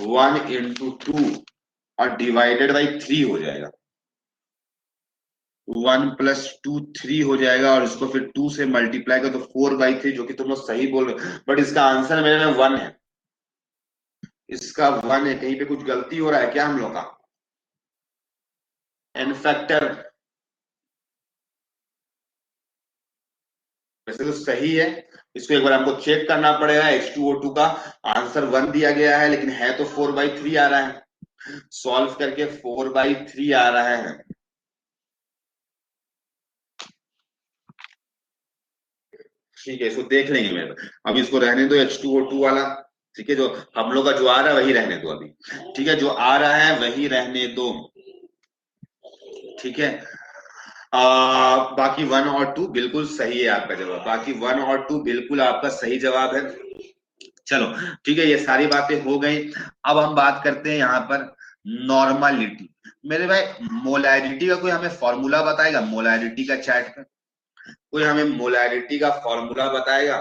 1 × 2 और डिवाइडेड बाई 3 हो जाएगा, 1 + 2 3 हो जाएगा, और इसको फिर 2 से मल्टीप्लाई करो तो 4/3, जो कि तुम लोग सही बोल रहे हो, बट इसका आंसर मेरे में 1 है, इसका 1 है, कहीं पे कुछ गलती हो रहा है क्या हम लोग का, एन फैक्टर वैसे तो सही है, इसको एक बार हमको चेक करना पड़ेगा, H2O2 का आंसर 1 दिया गया है, लेकिन है तो 4/3 आ रहा है, सॉल्व करके 4/3 आ रहा है। ठीक है, इसको देख लेंगे मेरे, अब इसको रहने दो H2O2 वाला। ठीक है, जो हम लोग का जो आ रहा है वही रहने दो अभी। ठीक है, जो आ रहा है वही रहने दो। ठीक है, बाकी 1 और 2 बिल्कुल सही है आपका जवाब, बाकी 1 और 2 बिल्कुल आपका सही जवाब है। चलो ठीक है, ये सारी बातें हो गई। अब हम बात करते हैं यहाँ पर नॉर्मलिटी। मेरे भाई मोलैरिटी का कोई हमें फॉर्मूला बताएगा, मोलैरिटी का चैट पे कोई हमें मोलैरिटी का फॉर्मूला बताएगा।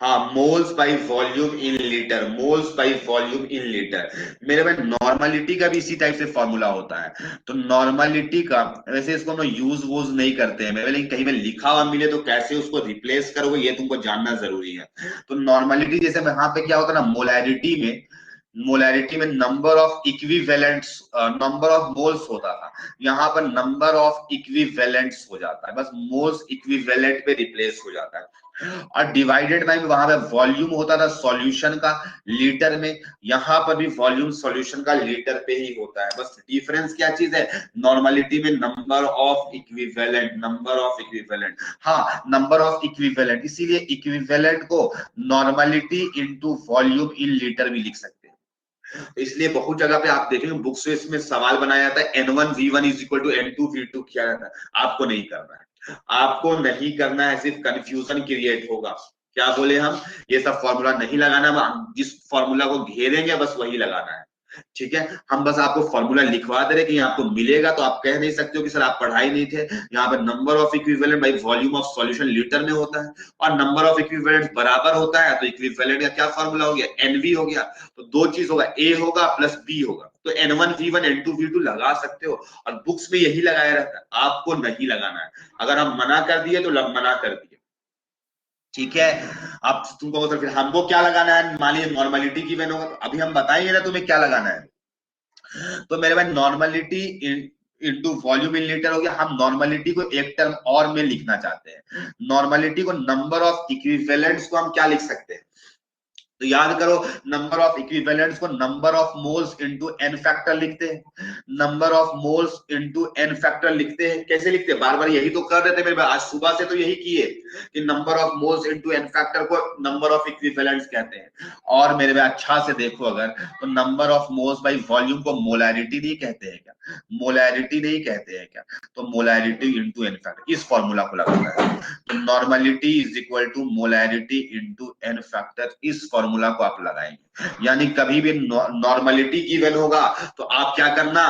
हाँ, moles by volume in litre, moles by volume in litre. मेरे भाई नॉर्मलिटी का भी इसी टाइप से फॉर्मूला होता है। तो नॉर्मलिटी का वैसे इसको हम लोग यूज वूज नहीं करते हैं मेरे, लेकिन कहीं में लिखा हुआ मिले तो कैसे उसको रिप्लेस करोगे ये तुमको जानना जरूरी है। तो नॉर्मलिटी जैसे यहाँ पे क्या होता है ना, मोलैरिटी में number of equivalents, number of moles होता था, यहाँ पर नंबर ऑफ इक्विवेलेंट्स हो जाता है, बस मोल्स इक्विवेलेंट पे रिप्लेस हो जाता है। और डिवाइडेड बाय वहां पे वॉल्यूम होता था सॉल्यूशन का लीटर में, यहाँ पर भी वॉल्यूम सॉल्यूशन का लीटर पे ही होता है, बस डिफरेंस क्या चीज है, नॉर्मलिटी में number of equivalent, number of equivalent, हाँ नंबर ऑफ इक्विवेलेंट, इसीलिए इक्विवेलेंट को normality into volume in litre भी लिख सकते हैं। तो इसलिए बहुत जगह पे आप देखेंगे बुक्स में इसमें सवाल बनाया जाता है N1V1 = N2V2 किया जाता है, आपको नहीं करना है, आपको नहीं करना है, सिर्फ कंफ्यूजन क्रिएट होगा। क्या बोले हम, ये सब फॉर्मूला नहीं लगाना, जिस फॉर्मूला को घेरेंगे बस वही लगाना है। ठीक है, हम बस आपको फॉर्मूला लिखवा दे रहे कि आपको मिलेगा, तो आप कह नहीं सकते हो कि सर आप पढ़ाई नहीं थे। यहाँ पर number of equivalent by volume of solution litre में होता है, और नंबर ऑफ इक्विवेलेंट बराबर होता है, तो इक्विवेलेंट का क्या फॉर्मूला हो गया, एनवी हो गया। तो दो चीज होगा, ए होगा प्लस बी होगा, तो N1V1 N2V2 लगा सकते हो, और बुक्स में यही लगाया रहता है, आपको नहीं लगाना है। अगर हम मना कर दिए तो मना कर दिए। ठीक है, अब तुमको फिर हमको क्या लगाना है, मान लीजिए नॉर्मलिटी गिवन होगा, तो अभी हम बताएंगे ना तुम्हें क्या लगाना है। तो मेरे पास normality into volume in litre हो गया। हम नॉर्मलिटी को एक टर्म और में लिखना चाहते हैं, नॉर्मलिटी को नंबर ऑफ इक्विवेलेंट्स को हम क्या लिख सकते हैं, तो याद करो, नंबर ऑफ इक्विवेलेंट्स को number of moles into N factor लिखते हैं, number of moles into N factor लिखते हैं। कैसे लिखते हैं, बार बार यही तो कर रहे थे मेरे, आज सुबह से तो यही किए कि number of moles into N factor को नंबर ऑफ इक्विवेलेंट्स कहते हैं। और मेरे में अच्छा से देखो अगर, तो number of moles by volume को मोलैरिटी नहीं कहते हैं क्या, मोलैरिटी नहीं कहते हैं क्या, तो मोलैरिटी इनटू एन फैक्टर, इस फॉर्मूला को लगाना है। तो normality is equal to molarity into N factor, इस फॉर्मूला को आप लगाएंगे। यानी कभी भी नॉर्मलिटी गिवन होगा तो आप क्या करना,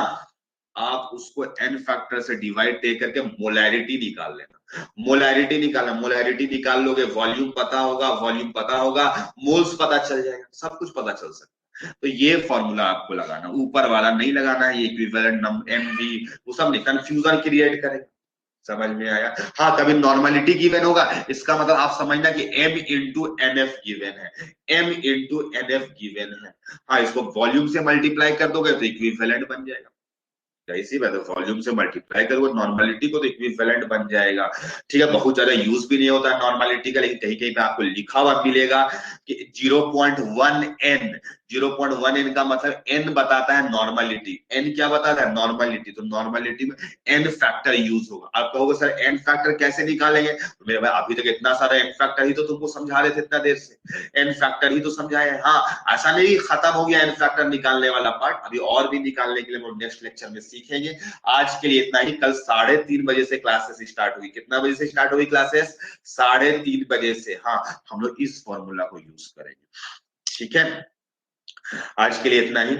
आप उसको एन फैक्टर से डिवाइड दे करके मोलैरिटी निकाल लेना, मोलैरिटी निकालना, मोलैरिटी निकाल लोगे, वॉल्यूम पता होगा, वॉल्यूम पता होगा, मोल्स पता चल जाएगा, सब कुछ पता चल सकता है। तो ये फॉर्मूला आपको लगाना, ऊपर वाला नहीं लगाना है, ये इक्विवेलेंट नंबर एमवी वो सब नहीं, कंफ्यूजन क्रिएट करेगा। समझ में आया, हाँ कभी नॉर्मलिटी गिवन होगा, इसका मतलब आप समझना कि m into N F given है, m into N F given है। हाँ, इसको वॉल्यूम से मल्टीप्लाई कर दोगे तो इक्विवेलेंट बन जाएगा। इसी बात है, वॉल्यूम से मल्टीप्लाई करो नॉर्मलिटी को तो इक्विवेलेंट बन जाएगा। ठीक है, बहुत ज्यादा यूज भी नहीं होता है नॉर्मलिटी का, लेकिन कहीं कहीं पे आपको लिखा हुआ मिलेगा कि 0.1n, 0.1n का मतलब n बताता है नॉर्मलिटी। n क्या बताता है? नॉर्मलिटी। तो नॉर्मलिटी में n फैक्टर यूज होगा। आप कहोगे सर n फैक्टर कैसे निकालेंगे? तो मेरे भाई अभी तक इतना सारा n फैक्टर ही तो तुमको समझा रहे थे इतना देर से, n फैक्टर ही तो समझाए। हाँ, ऐसा नहीं खत्म हो गया n फैक्टर निकालने वाला पार्ट, अभी और भी निकालने के लिए हम नेक्स्ट लेक्चर में सीखेंगे। आज के लिए इतना ही। कल 3:30 बजे से क्लासेस स्टार्ट हुई। कितना बजे से स्टार्ट हुई क्लासेस? 3:30 बजे से। हाँ, हम लोग इस फॉर्मूला को यूज करेंगे। ठीक है, आज के लिए इतना ही।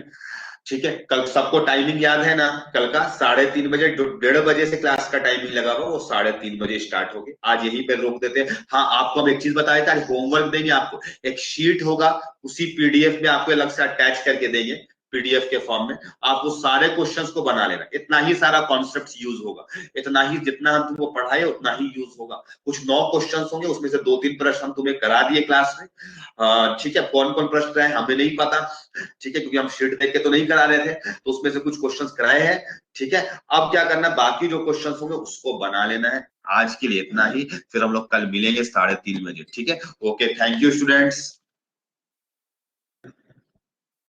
ठीक है, कल सबको टाइमिंग याद है ना? कल का 3:30 बजे, 1:30 बजे से क्लास का टाइमिंग लगा हुआ, वो 3:30 बजे स्टार्ट होगी। आज यहीं पे रोक देते हैं। हाँ, आपको हम एक चीज बताया था, होमवर्क देंगे आपको, एक शीट होगा, उसी पीडीएफ में आपको अलग से अटैच करके देंगे, पीडीएफ के फॉर्म में। आप उस सारे क्वेश्चंस को बना लेना। इतना ही सारा कॉन्सेप्ट यूज होगा, इतना ही, जितना हम तुमको पढ़ाए उतना ही यूज होगा। कुछ 9 क्वेश्चंस होंगे, उसमें से 2-3 प्रश्न हम तुम्हें करा दिए क्लास में। ठीक है, कौन कौन प्रश्न है हमें नहीं पता, ठीक है, क्योंकि हम शीट देख के तो नहीं करा रहे थे, तो उसमें से कुछ क्वेश्चंस कराए हैं। ठीक है, अब क्या करना, बाकी जो क्वेश्चंस होंगे उसको बना लेना है। आज के लिए इतना ही, फिर हम लोग कल मिलेंगे 3:30 बजे। ठीक है, ओके, थैंक यू स्टूडेंट्स।